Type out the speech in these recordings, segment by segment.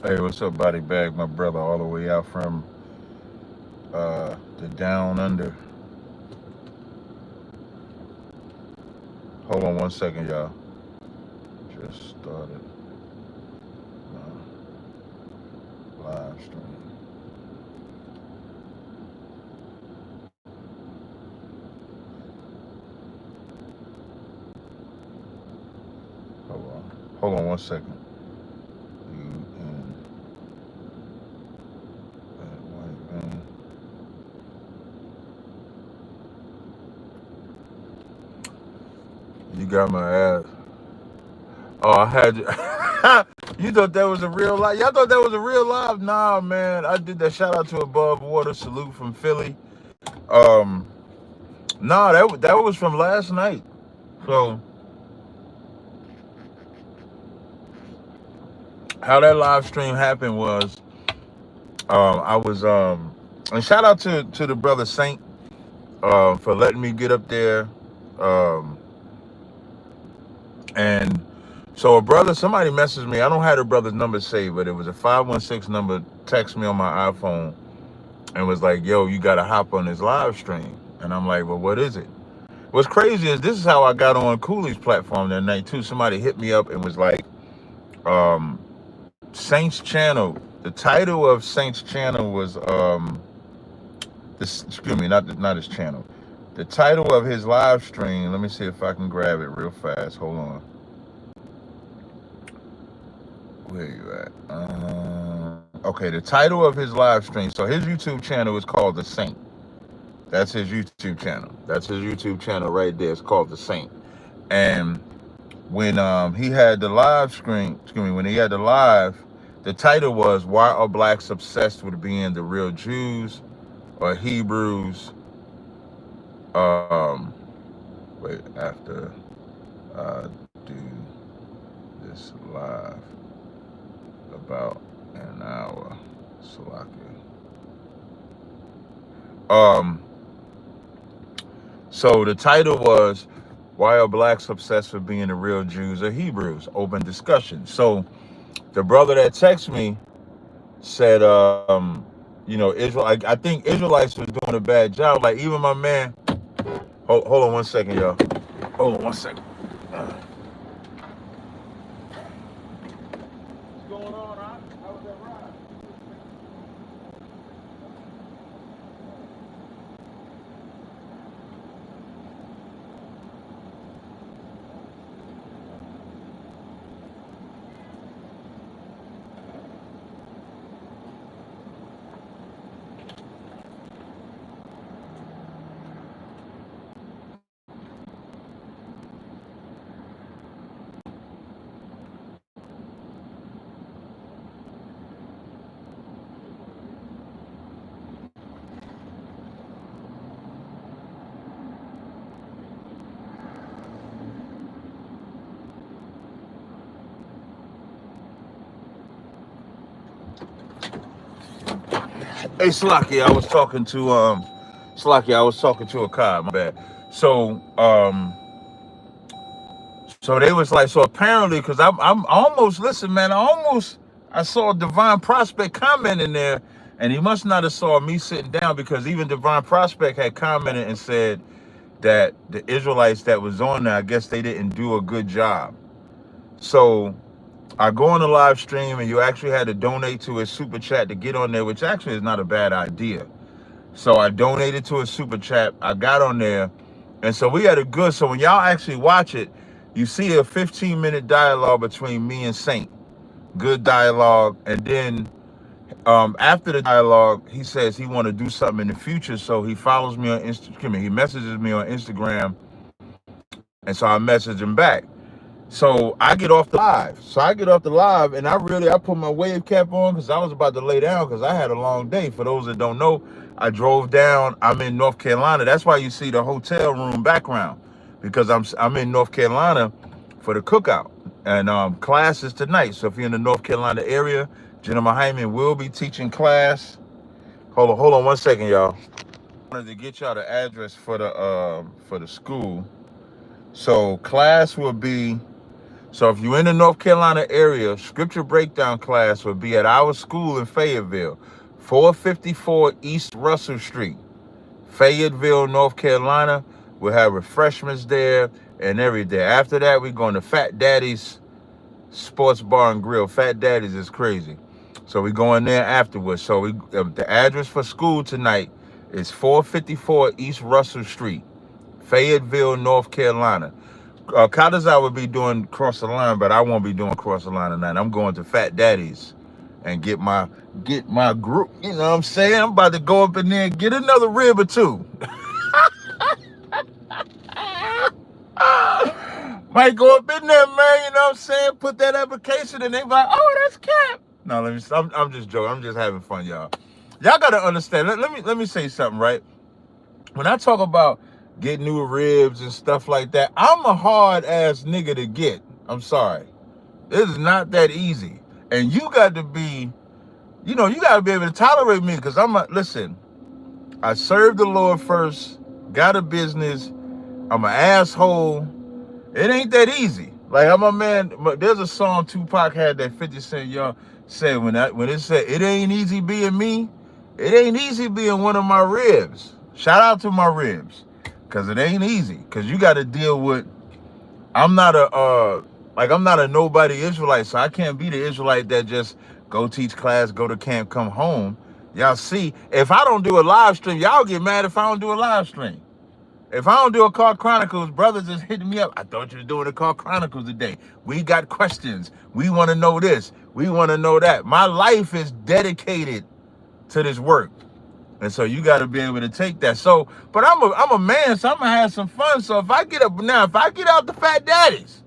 Hey, what's up, Body Bag? My brother, all the way out from the down under. Hold on 1 second, y'all. Just started live stream. Hold on. Hold on 1 second. You and that white man. You got my ass. Oh, I had you. You thought that was a real live? Y'all thought that was a real live? Nah, man. I did that. Shout out to Above Water. Salute from Philly. Um, nah, that was from last night. So how that live stream happened was, I was and shout out to the brother Saint for letting me get up there. Um, and so somebody messaged me. I don't have the brother's number saved, but it was a 516 number. Text me on my iPhone and was like, "Yo, you gotta hop on this live stream." And I'm like, "Well, what is it?" What's crazy is this is how I got on Cooley's platform that night too. Somebody hit me up and was like, um, "Saint's channel." The title of Saint's channel was this. Excuse me, not his channel. The title of his live stream. Let me see if I can grab it real fast. Hold on. Where you at? Okay, the title of his live stream. So his YouTube channel is called The Saint. That's his YouTube channel. That's his YouTube channel right there. It's called The Saint. And when he had the live screen, excuse me, when he had the live, the title was "Why Are Blacks Obsessed with Being the Real Jews or Hebrews?" Wait, after I do this live about an hour, Salakia. So the title was "Why Are Blacks Obsessed with Being the Real Jews or Hebrews?" Open discussion. So the brother that texted me said, Israel. I think Israelites was doing a bad job. Like even my man. Hold on 1 second, y'all. Hold on 1 second. What's going on, huh? How was that ride? Hey, Slacky, I was talking to a car. My bad. So so they was like, so apparently, because I'm almost, listen, man, I saw Divine Prospect comment in there, and he must not have saw me sitting down because even Divine Prospect had commented and said that the Israelites that was on there, I guess they didn't do a good job. So I go on the live stream, and you actually had to donate to his super chat to get on there, which actually is not a bad idea. So I donated to his super chat. I got on there, and so we had a good. So when y'all actually watch it, you see a 15-minute dialogue between me and Saint. Good dialogue, and then after the dialogue, he says he want to do something in the future. So he follows me on Instagram. He messages me on Instagram, and so I message him back. So I get off the live. And I put my wave cap on because I was about to lay down because I had a long day. For those that don't know, I drove down. I'm in North Carolina. That's why you see the hotel room background, because I'm in North Carolina for the cookout, and class is tonight. So if you're in the North Carolina area, Jenna Hyman will be teaching class. Hold on 1 second, y'all. I wanted to get y'all the address for the school. So class will be. So if you're in the North Carolina area, scripture breakdown class will be at our school in Fayetteville, 454 East Russell Street, Fayetteville, North Carolina. We'll have refreshments there and everything. After that, we're going to Fat Daddy's Sports Bar and Grill. Fat Daddy's is crazy. So we go in there afterwards. So the address for school tonight is 454 East Russell Street, Fayetteville, North Carolina. Tazaryach will be doing Cross the Line, but I won't be doing Cross the Line tonight. I'm going to Fat Daddy's and get my group. You know what I'm saying? I'm about to go up in there and get another rib or two. Might go up in there, man. You know what I'm saying? Put that application, and they be like, "Oh, that's cap." No, I'm just joking. I'm just having fun, y'all. Y'all gotta understand. Let me say something, right? When I talk about get new ribs and stuff like that, I'm a hard ass nigga to get. I'm sorry. It is not that easy. And you got to be, you got to be able to tolerate me, because listen, I served the Lord first, got a business, I'm an asshole. It ain't that easy. Like, I'm a man. There's a song Tupac had that 50 Cent y'all said when it said, "It ain't easy being me. It ain't easy being one of my ribs." Shout out to my ribs, because it ain't easy. Because you got to deal with, I'm not a nobody Israelite, so I can't be the Israelite that just go teach class, go to camp, come home. Y'all see, if I don't do a live stream, y'all get mad if I don't do a live stream. If I don't do a Car Chronicles, brothers is hitting me up. "I thought you were doing a Car Chronicles today. We got questions. We want to know this. We want to know that." My life is dedicated to this work. And so you got to be able to take that. So, but I'm a man, so I'm going to have some fun. So if I get out the Fat Daddies,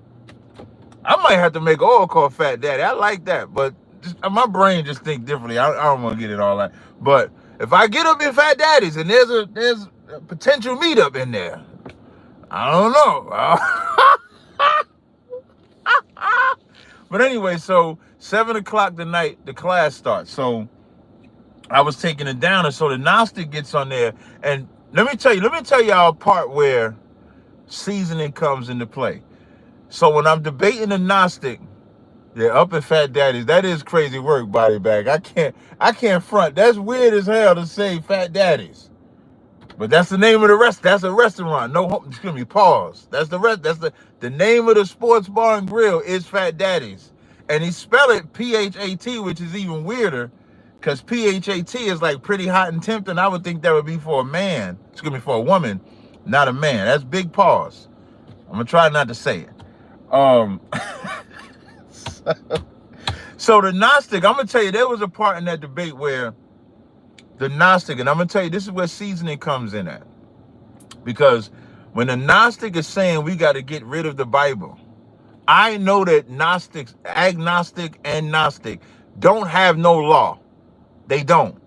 I might have to make an oil called Fat Daddy. I like that. But my brain just think differently. I don't want to get it all that. But if I get up in Fat Daddies and there's a potential meetup in there, I don't know. But anyway, so 7 o'clock tonight, the class starts. So I was taking it down, and so the Gnostic gets on there. And let me tell y'all a part where seasoning comes into play. So when I'm debating the Gnostic, they're up at Fat Daddy's. That is crazy work, body bag. I can't front. That's weird as hell to say Fat Daddy's. But that's the name of that's a restaurant. No, excuse me, pause. That's the name of the sports bar and grill is Fat Daddy's. And he spell it P-H-A-T, which is even weirder, because P-H-A-T is like pretty hot and tempting. I would think that would be for a man. Excuse me, for a woman, not a man. That's big pause. I'm gonna try not to say it. So the Gnostic, I'm gonna tell you, there was a part in that debate where the Gnostic, and I'm gonna tell you, this is where seasoning comes in at. Because when the Gnostic is saying we got to get rid of the Bible, I know that Gnostics, agnostic and Gnostic, don't have no law. They don't.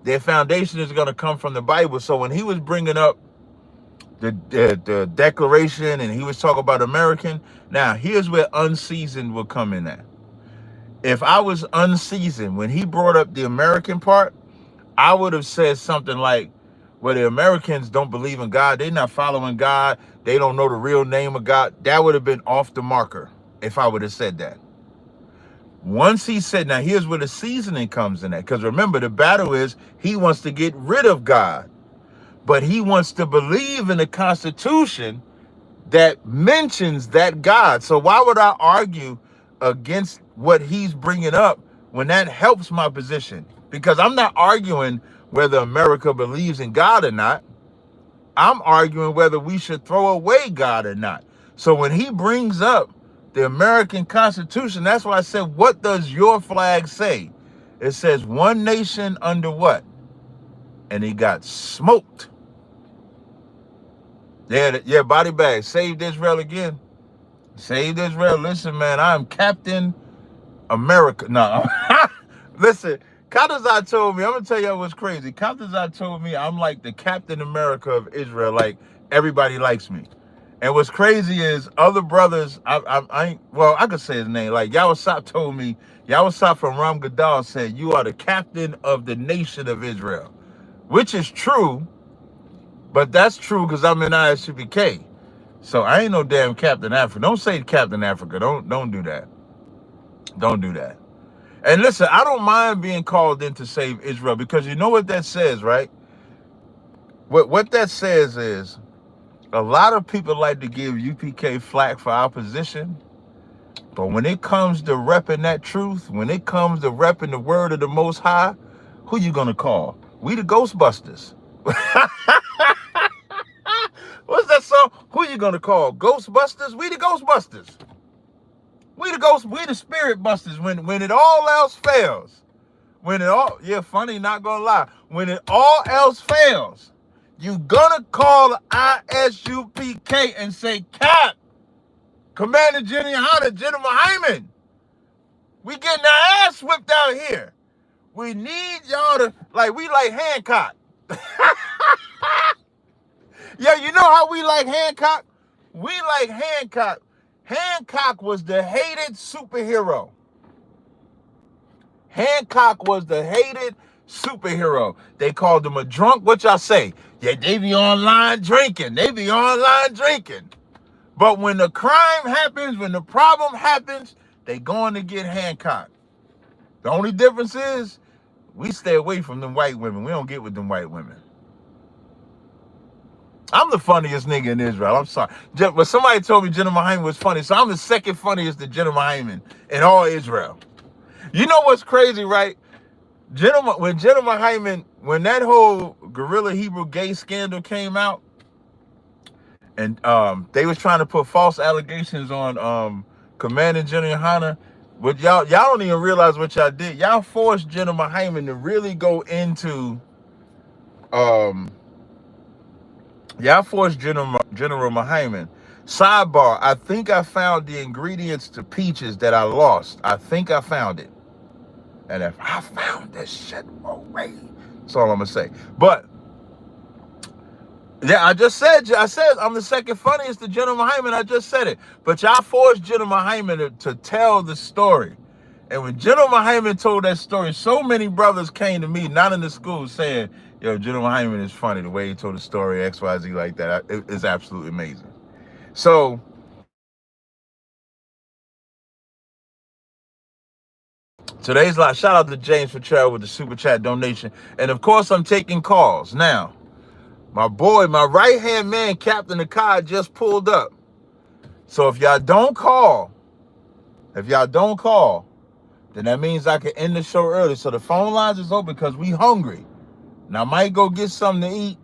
Their foundation is going to come from the Bible. So when he was bringing up the Declaration and he was talking about American, now here's where unseasoned will come in at. If I was unseasoned, when he brought up the American part, I would have said something like, well, the Americans don't believe in God. They're not following God. They don't know the real name of God. That would have been off the marker if I would have said that. Once he said, now here's where the seasoning comes in at. Because remember, the battle is he wants to get rid of God. But he wants to believe in the Constitution that mentions that God. So why would I argue against what he's bringing up when that helps my position? Because I'm not arguing whether America believes in God or not. I'm arguing whether we should throw away God or not. So when he brings up the American Constitution, that's why I said, what does your flag say? It says one nation under what? And he got smoked. Yeah, body bag. Saved Israel again. Saved Israel. Listen, man, I'm Captain America. No, listen. Tazaryach told me, I'm going to tell you what's crazy. Tazaryach told me I'm like the Captain America of Israel. Like, everybody likes me. And what's crazy is other brothers, I could say his name. Like, Yawasop told me, Yawasop from Ram Gadal said, you are the captain of the nation of Israel. Which is true, but that's true because I'm in ISUPK. So I ain't no damn Captain Africa. Don't say Captain Africa. Don't do that. Don't do that. And listen, I don't mind being called in to save Israel, because you know what that says, right? What that says is a lot of people like to give UPK flack for our position, but when it comes to repping that truth, when it comes to repping the word of the Most High, who you gonna call? We the Ghostbusters. What's that song? Who you gonna call? Ghostbusters? We the Ghostbusters. We the Spirit Busters. When it all else fails, funny, not gonna lie. When it all else fails, you gonna call ISUPK and say, Cap, Commander General Hyman, we getting our ass whipped out here. We need y'all to, we like Hancock. Yeah, you know how we like Hancock? We like Hancock. Hancock was the hated superhero. Hancock was the hated superhero. They called him a drunk. What y'all say? Yeah, they be online drinking. But when the crime happens, when the problem happens, they going to get Hancock. The only difference is we stay away from them white women. We don't get with them white women. I'm the funniest nigga in Israel. I'm sorry. But somebody told me General Hyman was funny, so I'm the second funniest to General Hyman in all Israel. You know what's crazy, right? When General Hyman, when that whole Guerrilla Hebrew gay scandal came out, and they was trying to put false allegations on Commander General Hanna, but y'all don't even realize what y'all did. Y'all forced General Hyman to really go into General Hyman. Sidebar, I think I found the ingredients to peaches that I lost. I think I found it. And if I found this shit away, that's all I'm gonna say. But yeah, I said I'm the second funniest to General Hyman. I just said it. But y'all forced General Hyman to tell the story. And when General Hyman told that story, so many brothers came to me, not in the school, saying, yo, General Hyman is funny. The way he told the story, XYZ like that, it's absolutely amazing. So today's live, shout out to James Fertrell with the super chat donation. And of course, I'm taking calls. Now, my boy, my right-hand man, Captain Akai, just pulled up. So if y'all don't call, then that means I can end the show early. So the phone lines is open because we hungry. Now I might go get something to eat.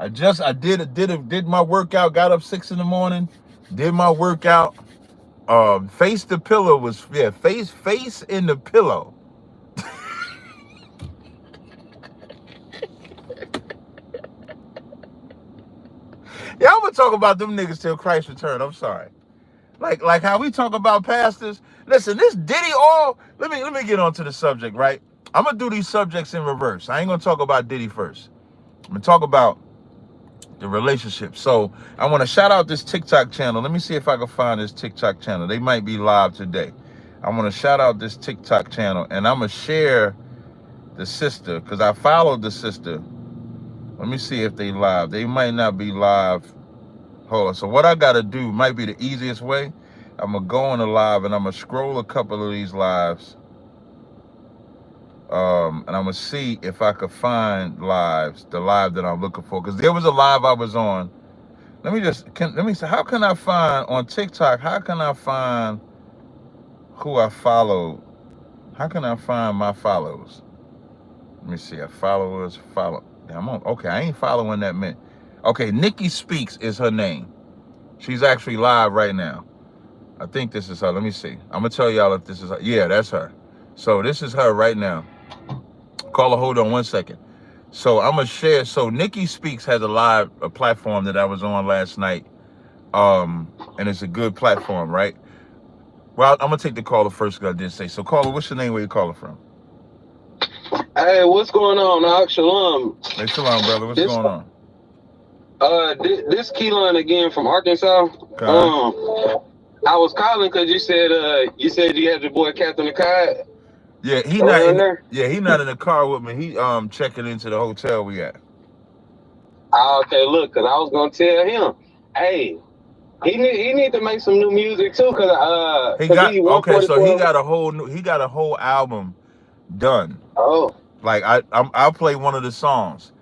I did my workout, got up 6 a.m, did my workout. Face the pillow was, face in the pillow. Yeah, I'm gonna talk about them niggas till Christ return. I'm sorry. Like how we talk about pastors. Listen, this Diddy all. Let me get on to the subject, right? I'm gonna do these subjects in reverse. I ain't gonna talk about Diddy first. I'm gonna talk about the relationship. So I want to shout out this TikTok channel. Let me see if I can find this TikTok channel. They might be live today. I want to shout out this TikTok channel, and I'm gonna share the sister because I followed the sister. Let me see if they live. They might not be live. Hold on. So what I gotta do might be the easiest way. I'm gonna go on the live and I'm gonna scroll a couple of these lives. And I'm gonna see if I could find the live that I'm looking for. Because there was a live I was on. Let me see. How can I find on TikTok? How can I find who I follow? How can I find my follows? Let me see. Follow. Okay, I ain't following that man. Okay, Nikki Speaks is her name. She's actually live right now. I think this is her. Let me see. I'm gonna tell y'all if this is her. Yeah, that's her. So this is her right now. Call her, hold on 1 second. So I'm gonna share. So Nikki Speaks has a platform that I was on last night. And it's a good platform, right? Well, I'm gonna take the caller first because I did say. So caller, what's your name? Where you calling from? Hey, what's going on, Ak? Shalom. Hey, shalom, brother. What's going on? This Keelan again from Arkansas. Okay. I was calling because you said you had your boy Captain Akai. Yeah, he not in there. Yeah, he not in the car with me. He checking into the hotel we at. Okay, look, because I was gonna tell him, hey, he need to make some new music too, He cause got he okay, so 144. he got a whole album done. Oh, Like I'll play one of the songs.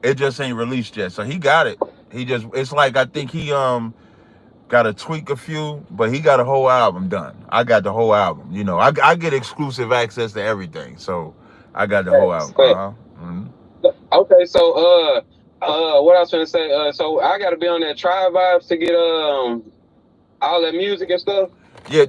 It just ain't released yet, so he got it. He just it's like I think he got to tweak a few, but he got a whole album done. I got the whole album. You know, I get exclusive access to everything, so I got the whole album. Mm-hmm. okay. So what I was gonna say. So I gotta be on that Tribe Vibes to get all that music and stuff. Yeah,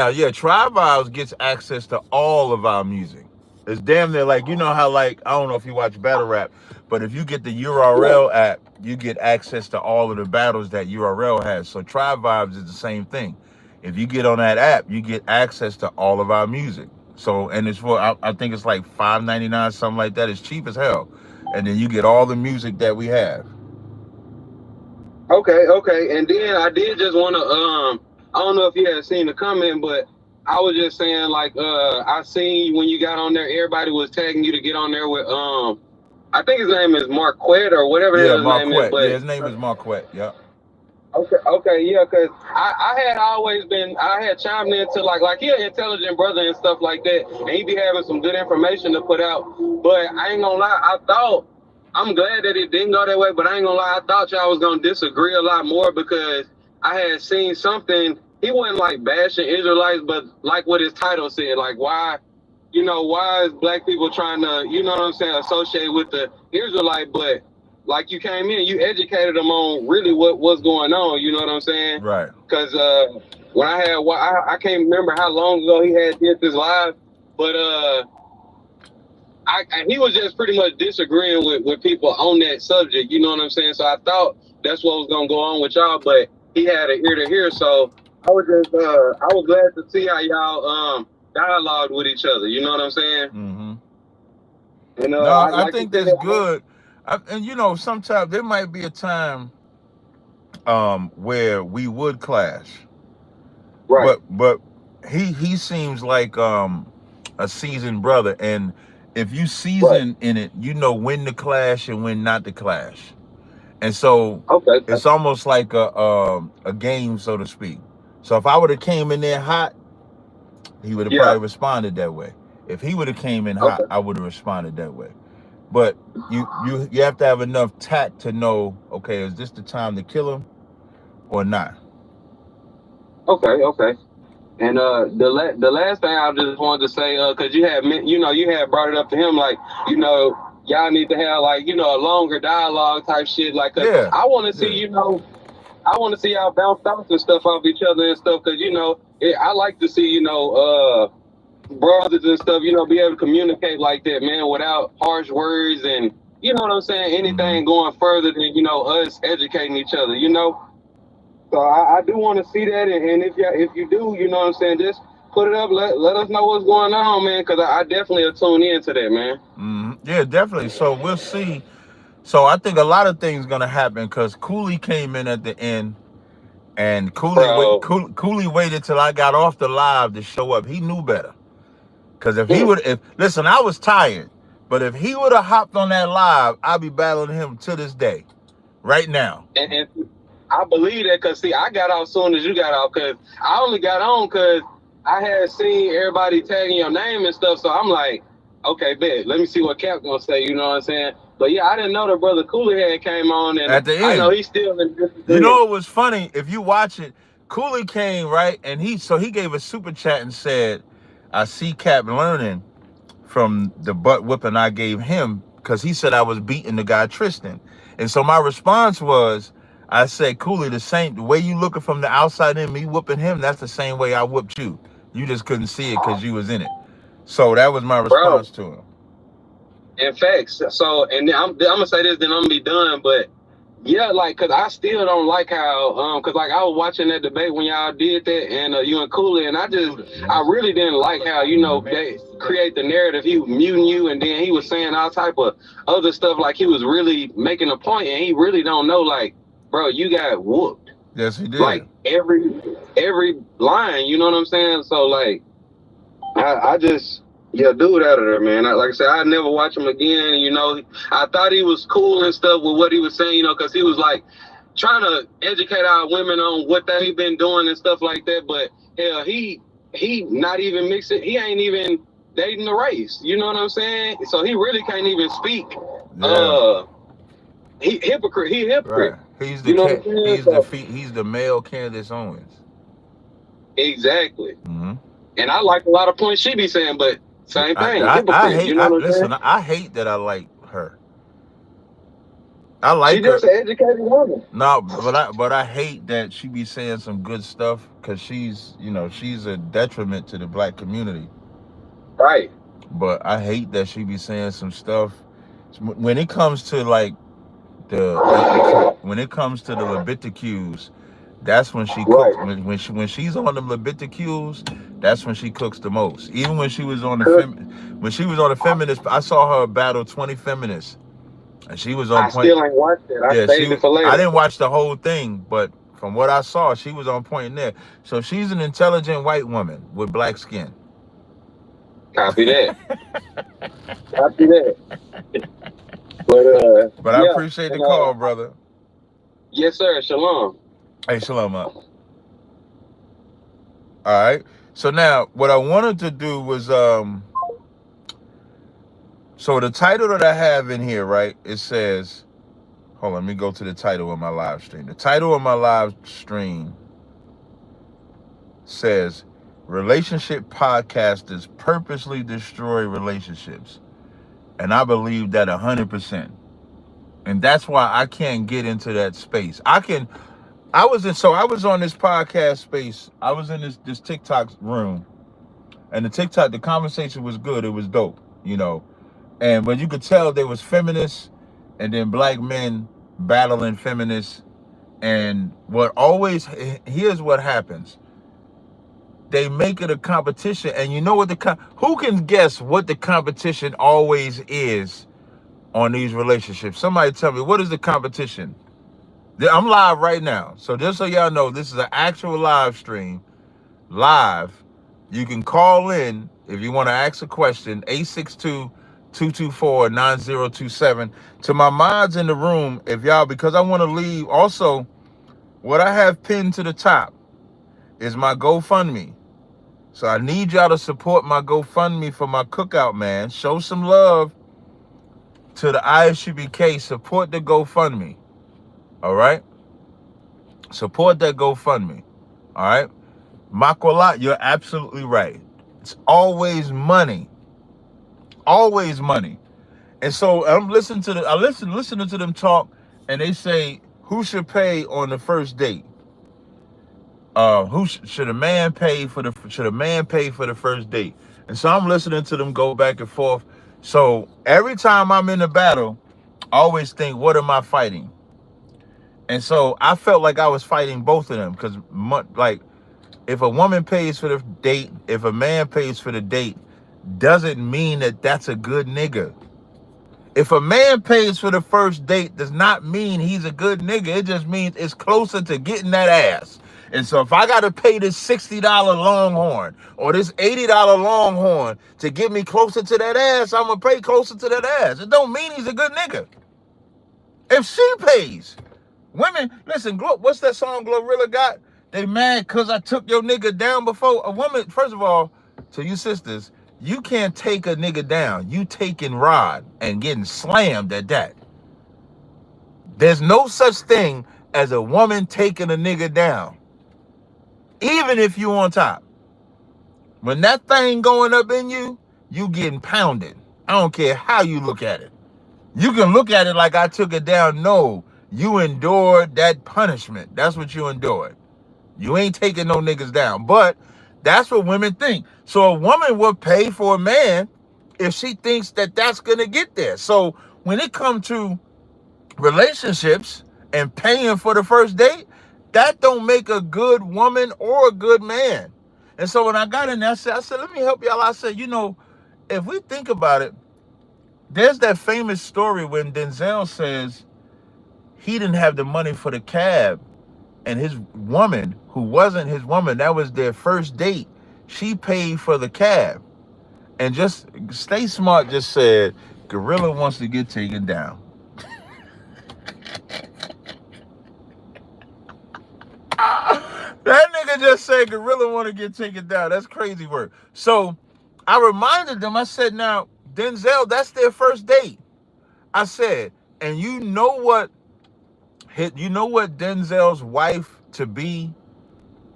yeah, Tri Vibes gets access to all of our music. It's damn near like, you know how, like, I don't know if you watch battle rap, but if you get the URL app, you get access to all of the battles that URL has. So Tri Vibes is the same thing. If you get on that app, you get access to all of our music. So, and it's for, I think it's like $5.99, something like that. It's cheap as hell. And then you get all the music that we have. Okay. And then I did just want to I don't know if you had seen the comment, but I was just saying like I seen when you got on there, everybody was tagging you to get on there with I think his name is Marquette or whatever Yeah, his name is. But yeah, his name is Marquette. Yeah. Okay, yeah, cause I had always been I had chimed into like he an intelligent brother and stuff like that, and he be having some good information to put out. But I ain't gonna lie, I'm glad that it didn't go that way, but I ain't gonna lie, I thought y'all was gonna disagree a lot more because I had seen something. He wasn't like bashing Israelites, but like what his title said, like why is black people trying to, you know what I'm saying, associate with the Israelite, but like you came in, you educated them on really what's going on, you know what I'm saying? Right. Because when I can't remember how long ago he had did this live, but he was just pretty much disagreeing with people on that subject, you know what I'm saying? So I thought that's what was gonna go on with y'all, but he had an ear to hear, so I was glad to see how y'all dialogued with each other, you know what I'm saying? Mm-hmm. And no, I think that's good. And you know, sometimes there might be a time where we would clash. Right. But he seems like a seasoned brother, and if you season in it, you know when to clash and when not to clash. And so it's almost like a game, so to speak. So if I would have came in there hot, he would have probably responded that way. If he would have came in hot, I would have responded that way. But you have to have enough tact to know, okay, is this the time to kill him or not? Okay. And the last thing I just wanted to say, because you had brought it up to him, like, y'all need to have like, a longer dialogue type shit. Like, I want to see, I want to see y'all bounce off and stuff off each other and stuff. Because, I like to see, brothers and stuff, be able to communicate like that, man, without harsh words and, you know what I'm saying, anything going further than, us educating each other, So I do want to see that, and if you do, you know what I'm saying, just put it up, let us know what's going on, man, because I definitely will tune into that, man. Yeah, definitely. So we'll see. So I think a lot of things going to happen because Cooley came in at the end, and Cooley waited till I got off the live to show up. He knew better. Because listen, I was tired, but if he would have hopped on that live, I'd be battling him to this day, right now. And I believe that because, see, I got off soon as you got off because I only got on because I had seen everybody tagging your name and stuff. So I'm like, okay, bet. Let me see what Cap gonna say. You know what I'm saying? But yeah, I didn't know that Brother Cooley had came on, and at the end, I know he's still in this. You know, it was funny if you watch it. Cooley came right, and he gave a super chat and said, "I see Cap learning from the butt whipping I gave him because he said I was beating the guy Tristan." And so my response was, I said, Cooley, the way you looking from the outside in, me whooping him, that's the same way I whooped you. You just couldn't see it because you was in it. So that was my response to him. In fact, so, and I'm gonna say this, then I'm gonna be done. But yeah, like, cause I still don't like how, cause like I was watching that debate when y'all did that, and you and Cooley, and I really didn't like how they create the narrative. He was muting you, and then he was saying all type of other stuff, like he was really making a point, and he really don't know, like, bro, you got whooped. Yes, he did. Like every line, you know what I'm saying? So like, I just. Yeah, dude out of there, man. Like I said, I never watch him again. I thought he was cool and stuff with what he was saying, because he was like, trying to educate our women on what they've been doing and stuff like that. But hell, he not even mixing. He ain't even dating the race. You know what I'm saying? So he really can't even speak. Yeah. He hypocrite. He hypocrite. Right. He's the You know what I'm saying? So, he's the male Candace Owens. exactly. Mm-hmm. And I like a lot of points she be saying, but same thing, hypocrite. You know what I'm saying? I hate that I like her. I like She her. just an educated woman. No, but I hate that she be saying some good stuff because she's she's a detriment to the black community. Right. But I hate that she be saying some stuff when it comes to like when it comes to the Leviticus. That's when she cooks. Right. When she's on the Leviticus, that's when she cooks the most. Even when she was on the feminist, I saw her battle 20 feminists, and she was on I point. still ain't watched it. I Yeah, saved it for later. I didn't watch the whole thing, but from what I saw, she was on point in there. So she's an intelligent white woman with black skin. Copy that. Copy that. But I appreciate the call, brother. Yes, sir. Shalom. Hey, shalom up. All right. So now, what I wanted to do was, so the title that I have in here, right? It says, hold on, let me go to the title of my live stream. The title of my live stream says, "Relationship Podcasters Purposely Destroy Relationships," and I believe that 100%. And that's why I can't get into that space. I was on this podcast space. I was in this TikTok room, and the conversation was good. It was dope, but you could tell there was feminists and then black men battling feminists. And here's what happens. They make it a competition, and you know what who can guess what the competition always is on these relationships? Somebody tell me, what is the competition? I'm live right now. So just so y'all know, this is an actual live stream. Live. You can call in if you want to ask a question, 862-224-9027. To my mods in the room, because I want to leave. Also, what I have pinned to the top is my GoFundMe. So I need y'all to support my GoFundMe for my cookout, man. Show some love to the ISUBK. Support the GoFundMe. All right? Support that GoFundMe. All right? Makola, you're absolutely right. It's always money. Always money. And so I'm listening to them talk, and they say, who should pay on the first date? Should a man pay for the first date? And so I'm listening to them go back and forth. So every time I'm in a battle, I always think, what am I fighting? And so I felt like I was fighting both of them, because if a woman pays for the date, if a man pays for the date, doesn't mean that that's a good nigga. If a man pays for the first date, does not mean he's a good nigga. It just means it's closer to getting that ass. And so if I got to pay this $60 Longhorn or this $80 Longhorn to get me closer to that ass, I'm going to pay closer to that ass. It don't mean he's a good nigga. If she pays. Women, listen, what's that song Glorilla got? They mad because I took your nigga down before. A woman, first of all, to you sisters, you can't take a nigga down. You taking rod and getting slammed at that. There's no such thing as a woman taking a nigga down. Even if you on top. When that thing going up in you, you getting pounded. I don't care how you look at it. You can look at it like I took it down. No, you endured that punishment. That's what you endured. You ain't taking no niggas down. But that's what women think. So a woman will pay for a man if she thinks that that's going to get there. So when it comes to relationships and paying for the first date, that don't make a good woman or a good man. And so when I got in there, I said, let me help y'all. I said, if we think about it, there's that famous story when Denzel says he didn't have the money for the cab, and his woman, who wasn't his woman, that was their first date, she paid for the cab. And just Stay Smart just said, Gorilla wants to get taken down. That nigga just said gorilla want to get taken down. That's crazy work. So I reminded them, I said, now, Denzel, that's their first date. I said, and you know what Denzel's wife to be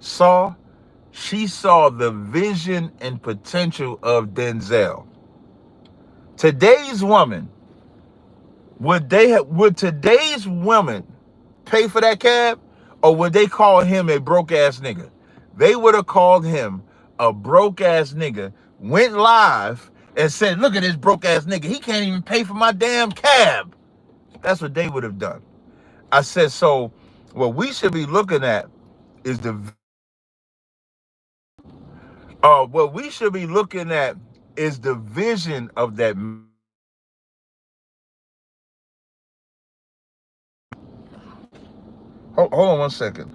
saw? She saw the vision and potential of Denzel. Today's woman, would today's woman pay for that cab, or would they call him a broke ass nigga? They would have called him a broke ass nigga, went live and said, look at this broke ass nigga. He can't even pay for my damn cab. That's what they would have done. I said, so what we should be looking at is the vision of that. Hold on one second.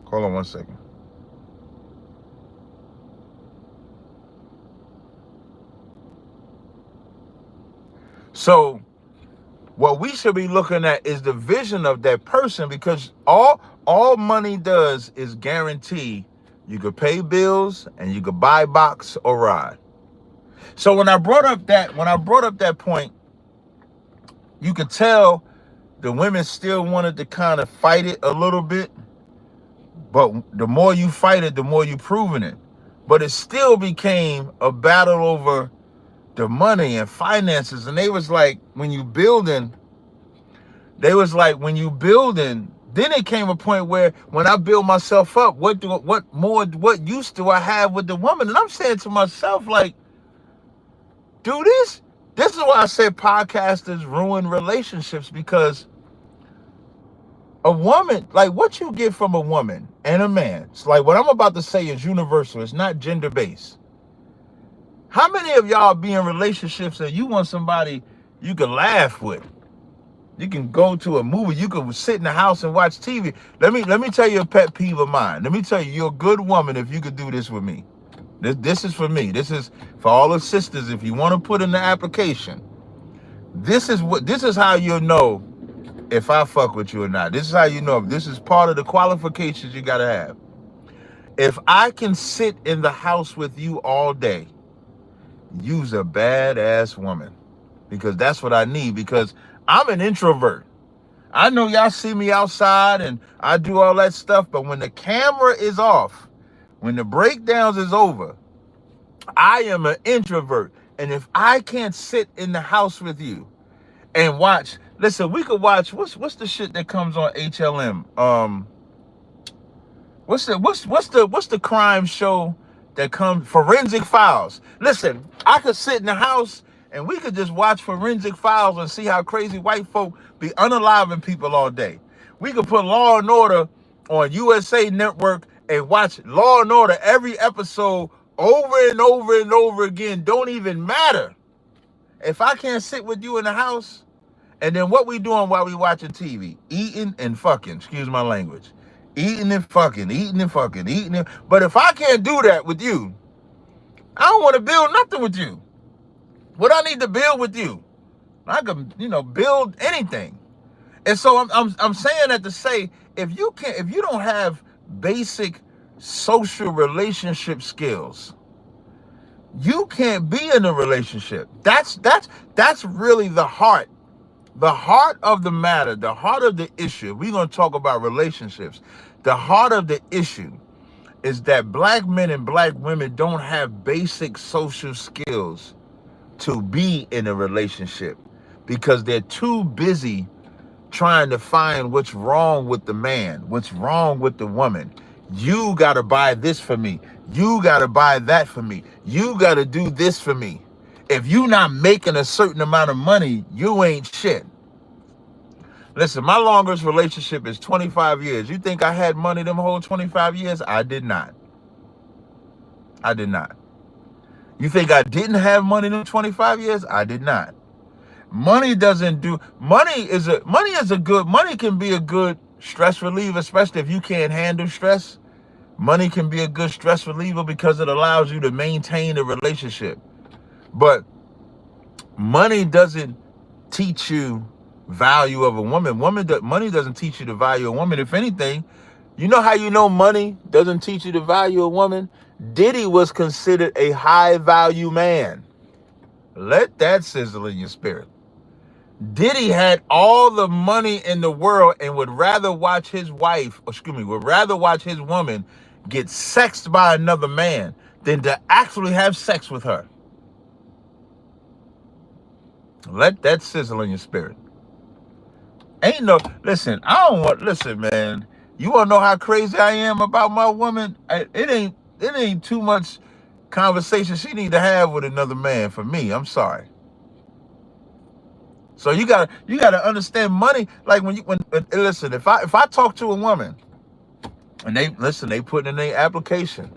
Hold on one second. So what we should be looking at is the vision of that person, because all money does is guarantee you could pay bills and you could buy box or ride. So when I brought up that point, you could tell the women still wanted to kind of fight it a little bit, but the more you fight it, the more you proving it. But it still became a battle over the money and finances. And they was like, when you building, then it came a point where when I build myself up, what use do I have with the woman? And I'm saying to myself, like, do this. This is why I said podcasters ruin relationships, because a woman, like what you get from a woman and a man, it's like what I'm about to say is universal. It's not gender based. How many of y'all be in relationships that you want somebody you can laugh with? You can go to a movie. You can sit in the house and watch TV. Let me tell you a pet peeve of mine. Let me tell you, you're a good woman if you could do this with me. This is for me. This is for all the sisters. If you want to put in the application, this is how you'll know if I fuck with you or not. This is how you know. This is part of the qualifications you gotta have. If I can sit in the house with you all day, you's a badass woman, because that's what I need, because I'm an introvert. I know y'all see me outside and I do all that stuff, but when the camera is off, when the breakdowns is over, I am an introvert. And if I can't sit in the house with you and watch, listen, we could watch, what's the shit that comes on HLM? What's the crime show that comes, Forensic Files? Listen, I could sit in the house and we could just watch Forensic Files and see how crazy white folk be unaliving people all day. We could put Law and Order on USA Network and watch Law and Order every episode over and over and over again. Don't even matter. If I can't sit with you in the house, and then what we doing while we watching TV? Eating and fucking, excuse my language. Eating and fucking, eating and fucking, eating and... But if I can't do that with you, I don't want to build nothing with you. What I need to build with you, I can, build anything. And so I'm saying that to say, if you don't have basic social relationship skills, you can't be in a relationship. That's really the heart of the matter, the heart of the issue. We're going to talk about relationships. The heart of the issue is that black men and black women don't have basic social skills to be in a relationship, because they're too busy trying to find what's wrong with the man, what's wrong with the woman. You got to buy this for me. You got to buy that for me. You got to do this for me. If you not making a certain amount of money, you ain't shit. Listen, my longest relationship is 25 years. You think I had money them whole 25 years? I did not. I did not. You think I didn't have money them 25 years? I did not. Money can be a good stress reliever, especially if you can't handle stress. Money can be a good stress reliever because it allows you to maintain a relationship. But money doesn't teach you value of a woman. Money doesn't teach you the value of a woman. If anything, you know how you know money doesn't teach you the value of a woman? Diddy was considered a high value man. Let that sizzle in your spirit. Diddy had all the money in the world and would rather watch his woman get sexed by another man than to actually have sex with her. Let that sizzle in your spirit. Listen, man. You want to know how crazy I am about my woman? It ain't too much conversation she need to have with another man for me. I'm sorry. So you gotta understand money. Like listen, if I talk to a woman and they put in their application,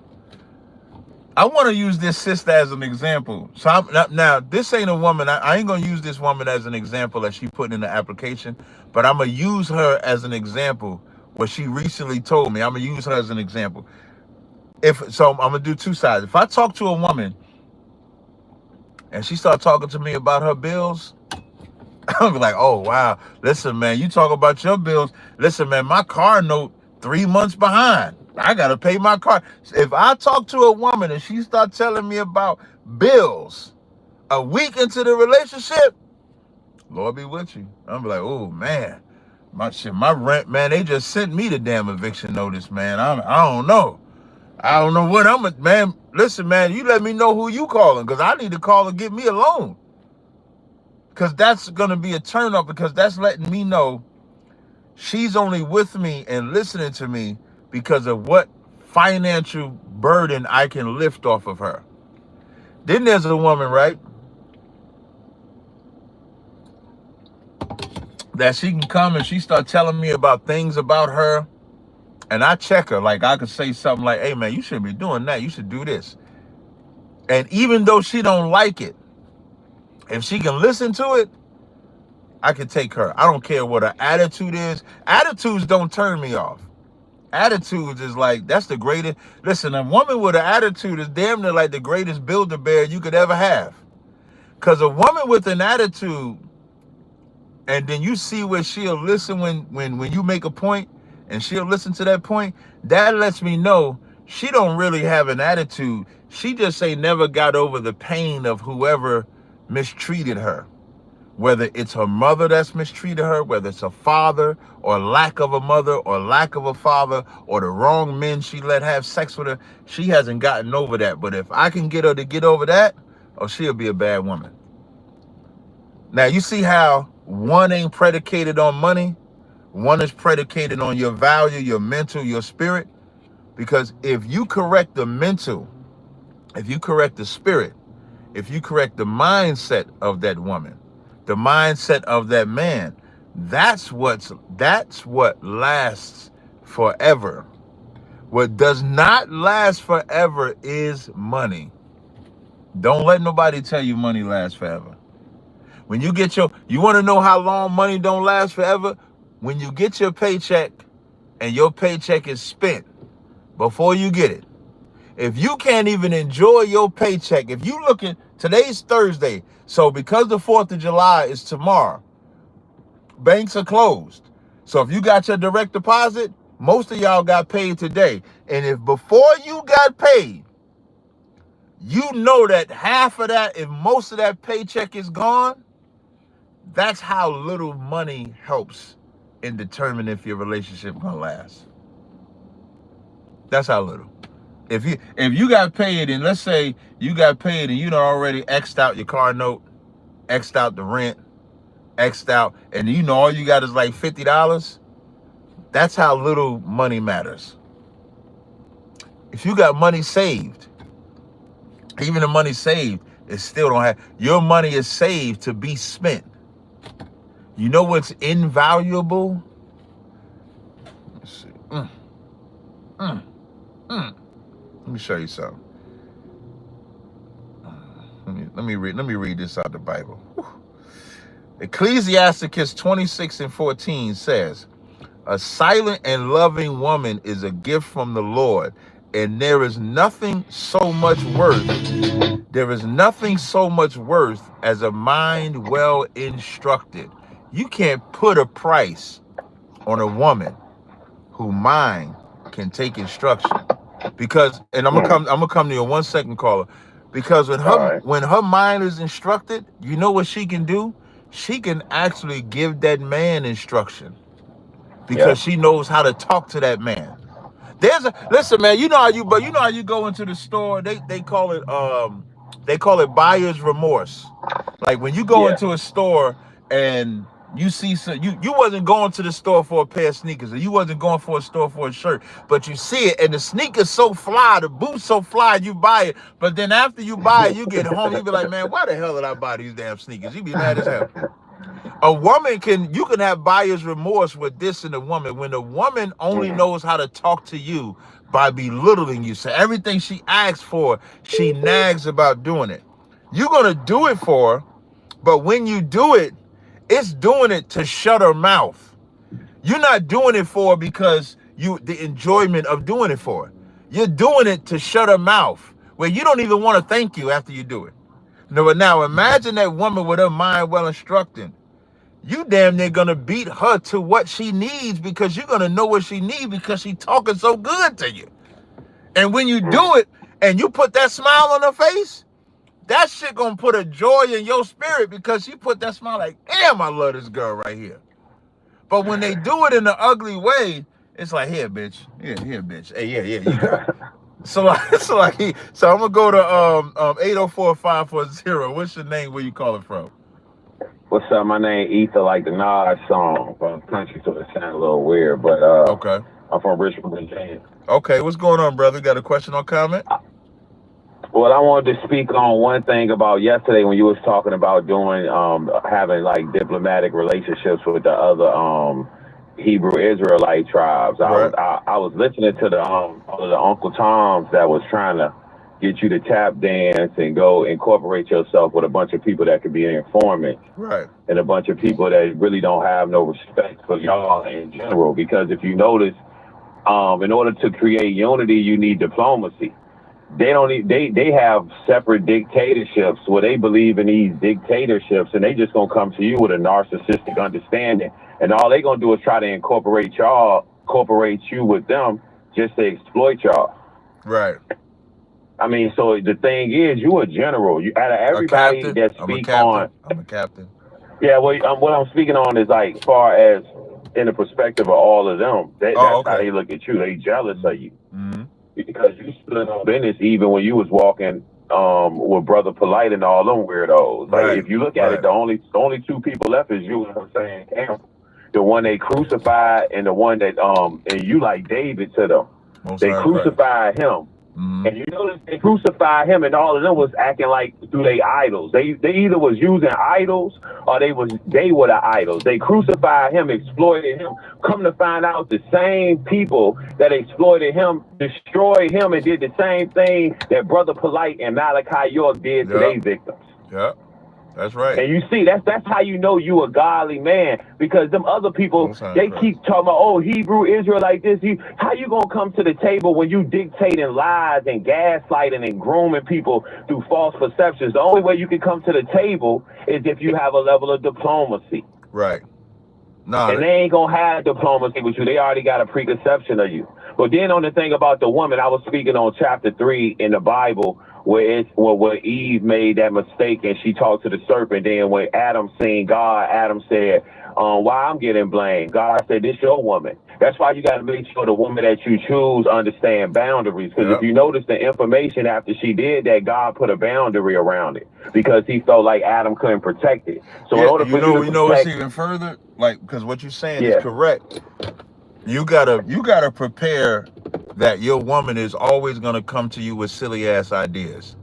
I want to use this sister as an example. So now this ain't a woman. I ain't gonna use this woman as an example that she put in the application, but I'm gonna use her as an example. What she recently told me, I'm gonna use her as an example. I'm gonna do two sides. If I talk to a woman and she start talking to me about her bills, I'm be like, oh wow, listen man, you talk about your bills. Listen man, my car note 3 months behind. I gotta pay my car. If I talk to a woman and she start telling me about bills a week into the relationship, Lord be with you. I'm be like, oh man, my rent, man, they just sent me the damn eviction notice, man. I don't know. I don't know what man. Listen, man, you let me know who you calling, because I need to call and get me a loan. Because that's going to be a turn up, because that's letting me know she's only with me and listening to me because of what financial burden I can lift off of her. Then there's a woman, right, that she can come and she start telling me about things about her, and I check her. Like, I could say something like, hey man, you shouldn't be doing that, you should do this. And even though she don't like it, if she can listen to it, I can take her. I don't care what her attitude is. Attitudes don't turn me off. Attitudes is like, that's the greatest. Listen, a woman with an attitude is damn near like the greatest Build-A-Bear you could ever have. Because a woman with an attitude, and then you see where she'll listen when you make a point, and she'll listen to that point, that lets me know she don't really have an attitude. She just ain't never got over the pain of whoever mistreated her. Whether it's her mother that's mistreated her, whether it's a father, or lack of a mother, or lack of a father, or the wrong men she let have sex with her, she hasn't gotten over that. But if I can get her to get over that, oh, she'll be a bad woman. Now, you see how one ain't predicated on money? One is predicated on your value, your mental, your spirit. Because if you correct the mental, if you correct the spirit, if you correct the mindset of that woman, the mindset of that man, that's what lasts forever. What does not last forever is money. Don't let nobody tell you money lasts forever. When you get you want to know how long money don't last forever? When you get your paycheck and your paycheck is spent before you get it. If you can't even enjoy your paycheck, if you looking, today's Thursday, so because the 4th of July is tomorrow, banks are closed. So if you got your direct deposit, most of y'all got paid today. And if before you got paid, you know that half of that, if most of that paycheck is gone, that's how little money helps in determining if your relationship gonna last. That's how little. If you got paid, and let's say you got paid and you done already X'd out your car note, X'd out the rent, X'd out, and you know all you got is like $50, that's how little money matters. If you got money saved, even the money saved, it still don't have, your money is saved to be spent. You know what's invaluable? Let's see. Let me show you something. Let me read this out of the Bible. Whew. Ecclesiasticus 26:14 says, A silent and loving woman is a gift from the Lord, and there is nothing so much worth as a mind well instructed. You can't put a price on a woman whose mind can take instruction. Because, and I'm gonna come to you in 1 second, caller. Because when her mind is instructed, you know what she can do? She can actually give that man instruction. Because she knows how to talk to that man. Listen, man, you know how you go into the store, they call it buyer's remorse. Like when you go into a store and you see you wasn't going to the store for a pair of sneakers, or you wasn't going for a store for a shirt, but you see it and the sneakers so fly, the boots so fly, you buy it. But then after you buy it, you get home, you be like, man, why the hell did I buy these damn sneakers? You be mad as hell. A woman you can have buyer's remorse with this in a woman when a woman only knows how to talk to you by belittling you. So everything she asks for, she nags about doing it. You're going to do it for her, but when you do it, it's doing it to shut her mouth. You're not doing it for her because the enjoyment of doing it for her. You're doing it to shut her mouth, where you don't even want to thank you after you do it. Now imagine that woman with her mind well instructed. You damn near gonna beat her to what she needs, because you're gonna know what she needs because she talking so good to you. And when you do it and you put that smile on her face, that shit gonna put a joy in your spirit, because she put that smile like, damn, I love this girl right here. But when they do it in an ugly way, it's like, here, bitch. Here, bitch. Hey, yeah, you got it. So I'm gonna go to 804-540. What's your name? Where you calling from? What's up? My name Ether, like the Nas song from country, so it sounds a little weird, but okay. I'm from Richmond, Virginia. Okay, what's going on, brother? Got a question or comment? Well, I wanted to speak on one thing about yesterday when you was talking about having like diplomatic relationships with the other Hebrew Israelite tribes. Right. I was listening to the Uncle Toms that was trying to get you to tap dance and go incorporate yourself with a bunch of people that could be informants. Right. And a bunch of people that really don't have no respect for y'all in general. Because if you notice, in order to create unity, you need diplomacy. They have separate dictatorships where they believe in these dictatorships, and they just gonna come to you with a narcissistic understanding, and all they gonna do is try to incorporate you with them just to exploit y'all. Right. I mean, so the thing is, you a general. You out of everybody that speak on. I'm a captain. Yeah, well, what I'm speaking on is like far as in the perspective of all of them. That's how they look at you. They jealous of you. Mm-hmm. Because you stood on business even when you was walking with Brother Polite and all them weirdos. Like if you look at it, the only two people left is you and Hussein Campbell. The one they crucified and the one that and you like David to them. They crucified him. Mm-hmm. And you notice they crucified him, and all of them was acting like through their idols. They either was using idols or they were the idols. They crucified him, exploited him. Come to find out, the same people that exploited him destroyed him and did the same thing that Brother Polite and Malachi York did to their victims. Yeah. That's right. And you see, that's how you know you a godly man, because them other people, they keep talking about, oh, Hebrew Israel like this. How you gonna come to the table when you dictating lies and gaslighting and grooming people through false perceptions? The only way you can come to the table is if you have a level of diplomacy. Right. And they ain't gonna have diplomacy with you. They already got a preconception of you. But then on the thing about the woman, I was speaking on chapter 3 in the Bible, where Eve made that mistake and she talked to the serpent. Then when Adam seen God, Adam said, why I'm getting blamed? God said, this your woman. That's why you got to make sure the woman that you choose understand boundaries. Because if you notice the information after she did that, God put a boundary around it because he felt like Adam couldn't protect it. So in order for you to it's even further, like, because what you're saying is correct. You gotta prepare that your woman is always gonna come to you with silly ass ideas.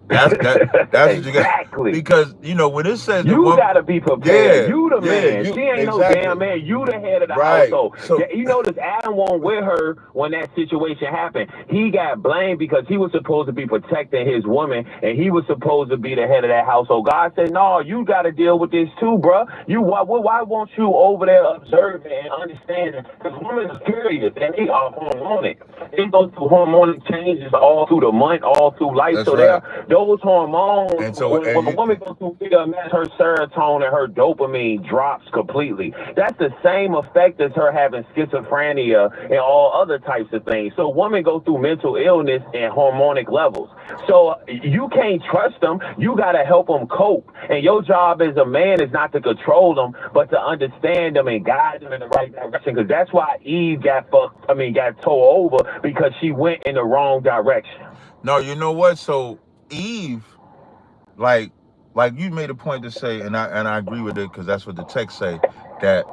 That's what you got. Exactly. Because when it says the You woman, gotta be prepared. yeah, You the yeah, man. you She ain't no exactly damn man. You the head of the right. household. So You notice Adam wasn't with her when that situation happened. He got blamed because he was supposed to be protecting his woman, and he was supposed to be the head of that household. God said, "No, you got to deal with this too, bro. Why won't you over there observing and understanding? Because women are curious and they are hormonic. They go through hormonic changes all through the month, all through life. that's So right. those hormones, And so when a woman goes through PMS, her serotonin, her dopamine drops completely. That's the same effect as her having schizophrenia and all other types of things. So women go through mental illness and hormonic levels. So you can't trust them. You got to help them cope. And your job as a man is not to control them, but to understand them and guide them in the right direction. Because that's why Eve got towed over, because she went in the wrong direction. no, you know what? So Eve, like you made a point to say, and I agree with it because that's what the text say, that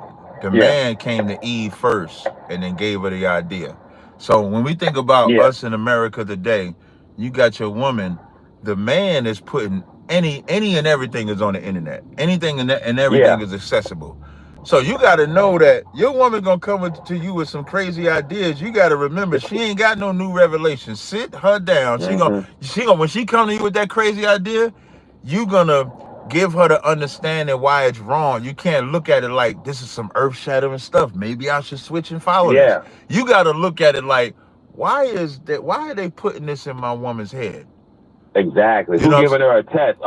the Yeah. man came to Eve first and then gave her the idea. So when we think about Yeah. us in America today, you got your woman, the man is putting any and everything is on the internet. Anything and everything Yeah. is accessible. So you got to know that your woman gonna come to you with some crazy ideas. You got to remember she ain't got no new revelation. Sit her down. Mm-hmm. When she come to you with that crazy idea, you gonna give her the understanding why it's wrong. You can't look at it like this is some earth-shattering stuff. Maybe I should switch and follow this. Yeah. You got to look at it like, why are they putting this in my woman's head? Exactly. You Who know what I'm giving her a test?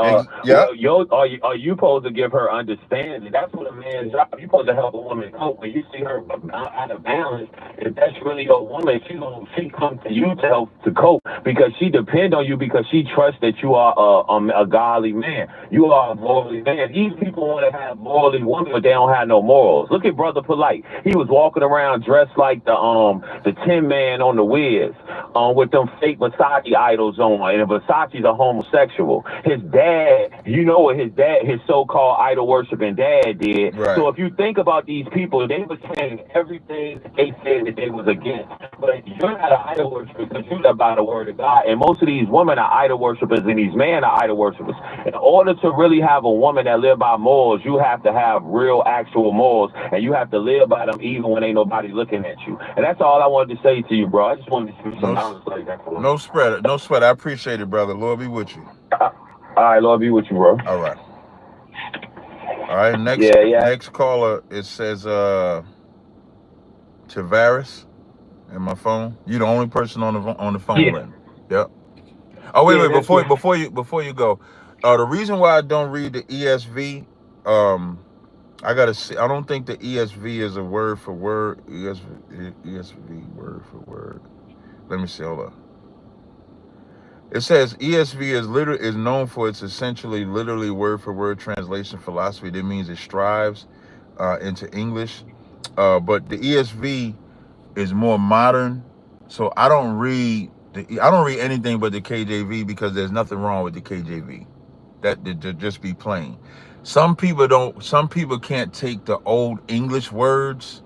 Yeah. Are you supposed to give her understanding? That's what a man's job. You're supposed to help a woman cope. When you see her out of balance, if that's really your woman, she come to you to help to cope, because she depend on you, because she trusts that you are a godly man. You are a morally man. These people want to have morally women, but they don't have no morals. Look at Brother Polite. He was walking around dressed like the Tin Man on the Wiz, with them fake Versace idols on, and Versace's a homosexual. His dad, you know what his so-called idol worshiping dad did. Right. So if you think about these people, they were saying everything they said that they was against. But you're not an idol worshiper because you're not by the word of God. And most of these women are idol worshipers, and these men are idol worshipers. In order to really have a woman that live by morals, you have to have real, actual morals, and you have to live by them even when ain't nobody looking at you. And that's all I wanted to say to you, bro. I just wanted to see some knowledge like that. No sweat. I appreciate it, brother. Lord be with you. All right, Lord be with you, bro. All right. Next next caller, it says Tavares in my phone. You the only person on the phone, Yeah. right? Yep. Oh wait, before you go, the reason why I don't read the ESV, I gotta see. I don't think the ESV is a word for word. ESV word for word. Let me see. Hold on. It says ESV is known for its essentially literally word for word translation philosophy. That means it strives into English, but the ESV is more modern. So I don't read anything but the KJV, because there's nothing wrong with the KJV. That to just be plain. Some people can't take the old English words,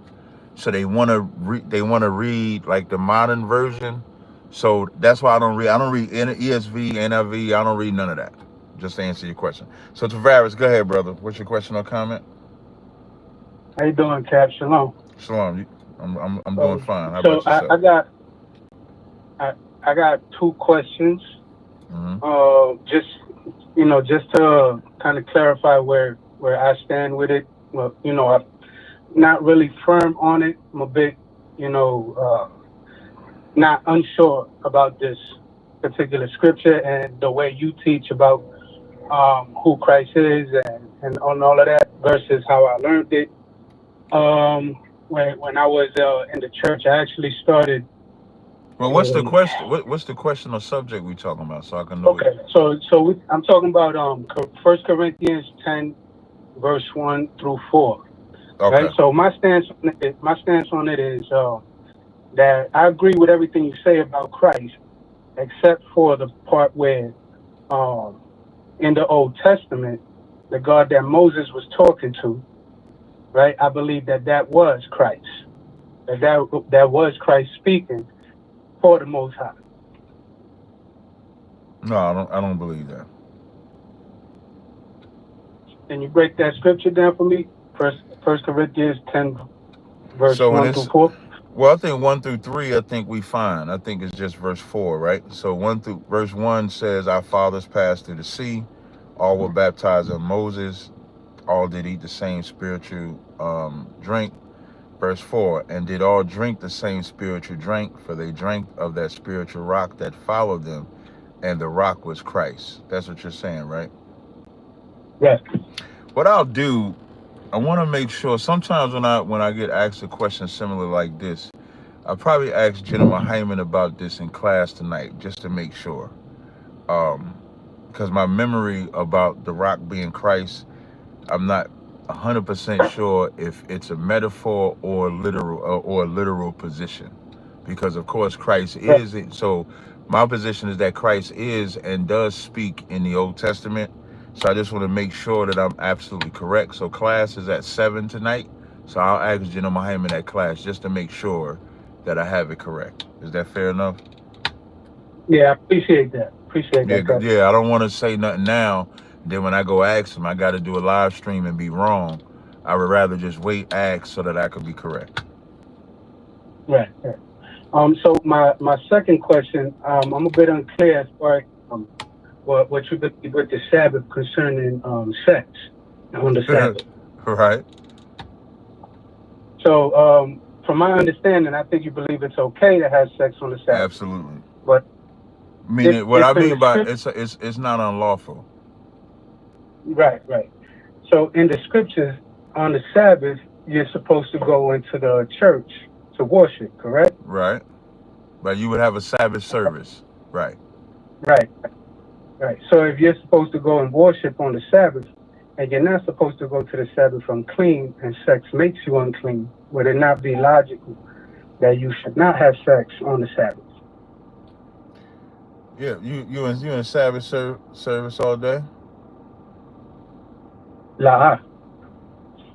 so they want to read like the modern version. So that's why I don't read ESV, NIV. I don't read none of that. Just to answer your question. So Tavares, go ahead, brother. What's your question or comment? How you doing, Cap? Shalom. Shalom. I'm doing fine. How So about yourself? I got two questions. Mm-hmm. Just to kind of clarify where I stand with it. Well, I'm not really firm on it. I'm a bit, not unsure about this particular scripture and the way you teach about who Christ is and on all of that versus how I learned it. When I was in the church, I actually started. Well, what's the question? What's the question or subject we talking about, so I can know? Okay, I'm talking about 1 Corinthians 10, verse 1 through 4. Okay. Right. So my stance on it is that I agree with everything you say about Christ, except for the part where in the Old Testament, the God that Moses was talking to, right? I believe that was Christ. That was Christ speaking for the Most High. No, I don't believe that. Can you break that scripture down for me? First Corinthians 10, verse So when 1 it's through 4. well, I think 1 through 3, I think we find. I think it's just verse 4, right? So verse 1 says, "Our fathers passed through the sea, all were baptized in Moses, all did eat the same spiritual drink." Verse 4, "And did all drink the same spiritual drink, for they drank of that spiritual rock that followed them, and the rock was Christ." That's what you're saying, right? Yes. What I'll do, I want to make sure. Sometimes when I get asked a question similar like this, I'll probably ask Gentleman Hyman about this in class tonight, just to make sure. Because my memory about the rock being Christ, I'm not 100% sure if it's a metaphor or a literal position. Because of course Christ is it. So my position is that Christ is and does speak in the Old Testament. So I just want to make sure that I'm absolutely correct. So class is at 7 tonight. So I'll ask Gentleman Hyman at class just to make sure that I have it correct. Is that fair enough? Yeah, I appreciate that. Yeah, I don't want to say nothing now. Then when I go ask him, I got to do a live stream and be wrong. I would rather just wait, ask so that I could be correct. Right. So my second question, I'm a bit unclear as far as what you believe with the Sabbath concerning sex on the Sabbath. Right. So from my understanding, I think you believe it's okay to have sex on the Sabbath. Absolutely. But meaning what I mean by it's not unlawful. Right. So in the scriptures, on the Sabbath, you're supposed to go into the church to worship, correct? Right. But you would have a Sabbath service. Right. Right. So if you're supposed to go and worship on the Sabbath, and you're not supposed to go to the Sabbath unclean, and sex makes you unclean, would it not be logical that you should not have sex on the Sabbath? Yeah, you in Sabbath service all day? La.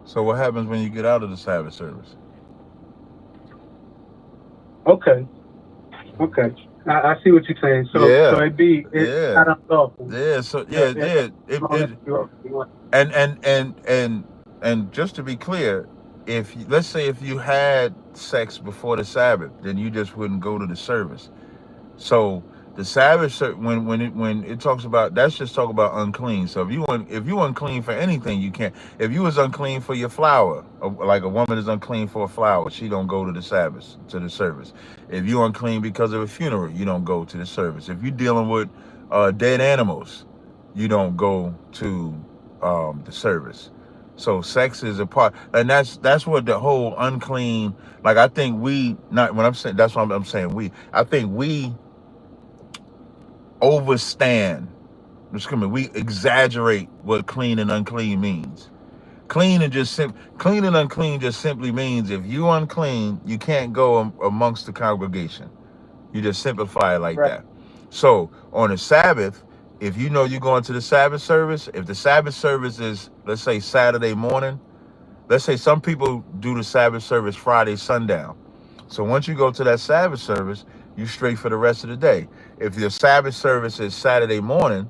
So what happens when you get out of the Sabbath service? Okay. I see what you're saying. So it's not unlawful. Yeah. So and just to be clear, let's say if you had sex before the Sabbath, then you just wouldn't go to the service. So the Sabbath, when it talks about, that's just talk about unclean. So if you unclean for anything, you can't. If you was unclean for your flower, like a woman is unclean for a flower, she don't go to the service. If you unclean because of a funeral, you don't go to the service. If you're dealing with dead animals, you don't go to the service. So sex is a part, and that's what the whole unclean. Like I think we not when I'm saying that's what I'm saying we. I think we overstand. We exaggerate what clean and unclean means. Clean and unclean just simply means if you unclean, you can't go amongst the congregation. You just simplify it like that. So on a Sabbath, if you know you're going to the Sabbath service, if the Sabbath service is, let's say, Saturday morning, let's say some people do the Sabbath service Friday sundown. So once you go to that Sabbath service, you straight for the rest of the day. If your Sabbath service is Saturday morning,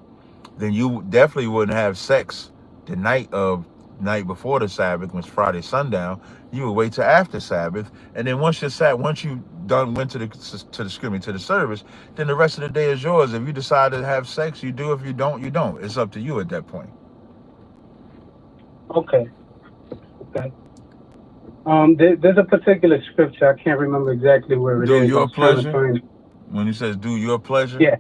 then you definitely wouldn't have sex the night before the Sabbath, which is Friday sundown. You would wait till after Sabbath, and then once you went to the service, then the rest of the day is yours. If you decide to have sex, you do. If you don't, you don't. It's up to you at that point. Okay. There's a particular scripture, I can't remember exactly where it is. Do your pleasure? When he says do your pleasure? Yeah.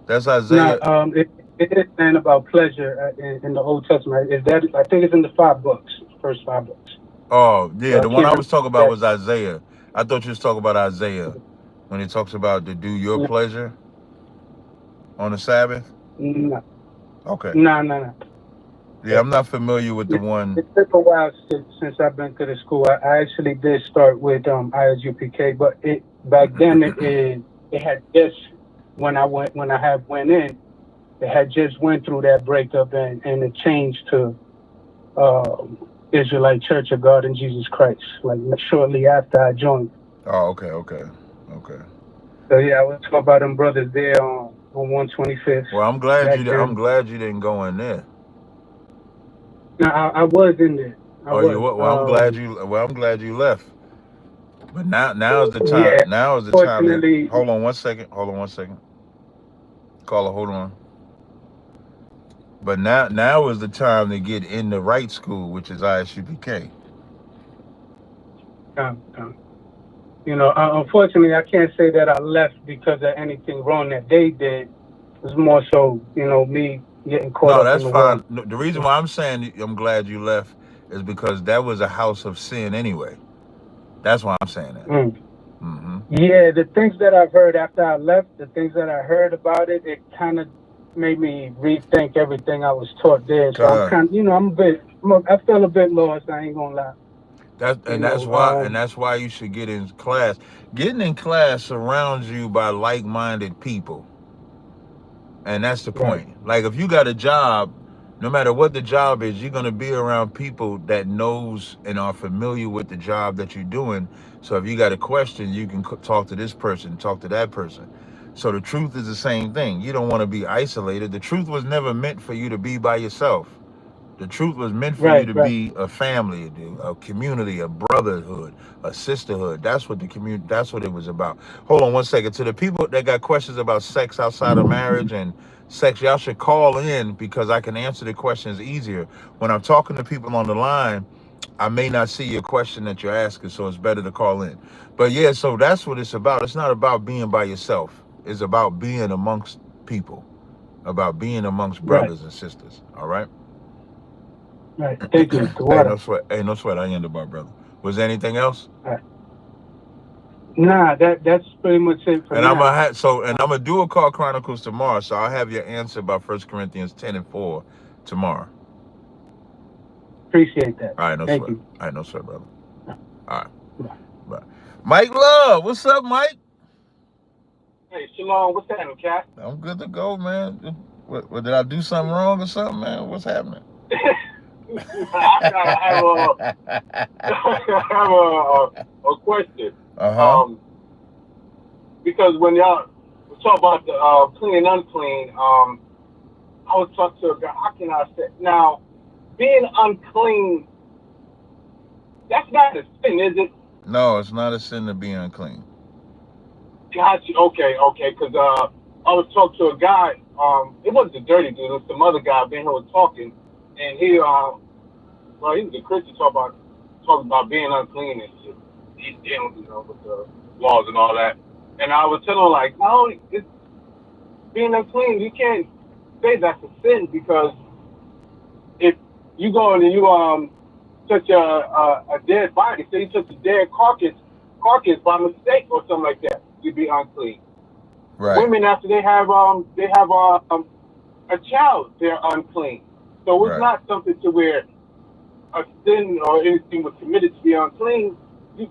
That's Isaiah. No, it is saying about pleasure in the Old Testament. I think it's in the first 5 books. Oh, yeah, the one I was talking about was Isaiah. I thought you was talking about Isaiah when he talks about to do your pleasure on the Sabbath. No. Okay. No. Yeah, I'm not familiar with the one. It took a while since I've been to the school. I actually did start with ISUPK, but back then it had just when I went in, it had just went through that breakup and it changed to Israelite Church of God in Jesus Christ, like shortly after I joined. Oh, okay. So yeah, I was talking about them brothers there on 125th. Well, I'm glad back you. then. I'm glad you didn't go in there. No, I was in there. I Oh, you was. what? Well, I'm glad you. Well, I'm glad you left. But now is the time. Yeah. Now is the time. Fortunately, Hold on 1 second. Hold on 1 second. Caller, hold on. But now is the time to get in the right school, which is ISUPK. unfortunately, I can't say that I left because of anything wrong that they did. It was more so, me getting caught No, up in that's the fine. world. No, the reason why I'm saying I'm glad you left is because that was a house of sin anyway. That's why I'm saying that. Mm. Mm-hmm. Yeah, the things that I've heard after I left, the things that I heard about it, it kind of made me rethink everything I was taught there. So I'm kind of, I feel a bit lost. I ain't gonna lie. That's why you should get in class. Getting in class surrounds you by like-minded people, and that's the point. Right. Like if you got a job, no matter what the job is, you're gonna be around people that knows and are familiar with the job that you're doing. So if you got a question, you can talk to this person, talk to that person. So the truth is the same thing. You don't want to be isolated. The truth was never meant for you to be by yourself. The truth was meant for you to Right. be a family, a community, a brotherhood, a sisterhood. That's what that's what it was about. Hold on 1 second. To the people that got questions about sex outside of marriage and sex, y'all should call in because I can answer the questions easier. When I'm talking to people on the line, I may not see your question that you're asking, so it's better to call in. But yeah, so that's what it's about. It's not about being by yourself. It's about being amongst people, about being amongst brothers and sisters. All right? Right. Thank you, Mr. Hey, Water. no sweat. Hey, no sweat. I ended my brother. Was there anything else? Right. Nah, that's pretty much it for And now. I'm gonna do a Call Chronicles tomorrow, so I'll have your answer by 1 Corinthians 10:4 tomorrow. Appreciate that. All right, no Thank sweat. you. All right, no sweat, brother. All right. Bye. Mike Love, what's up, Mike? Hey, Shalom, what's happening, Cat? I'm good to go, man. What did I do something wrong or something, man? What's happening? I have a question. Because when y'all talk about the clean and unclean, I was talking to a guy. How can I say now? Being unclean, that's not a sin, is it? No, it's not a sin to be unclean. Gotcha. Okay. Because I was talking to a guy. It wasn't a dirty dude. It was some other guy. Ben was talking, and he was a Christian talking about being unclean and shit. He's dealing, with the laws and all that. And I was telling him like, no, it's being unclean. You can't say that's a sin because if you go and you touch a dead body, say you touch a dead carcass by mistake or something like that, you'd be unclean. Right. Women after they have a child, they're unclean. So it's not something to where a sin or anything was committed to be unclean. I'm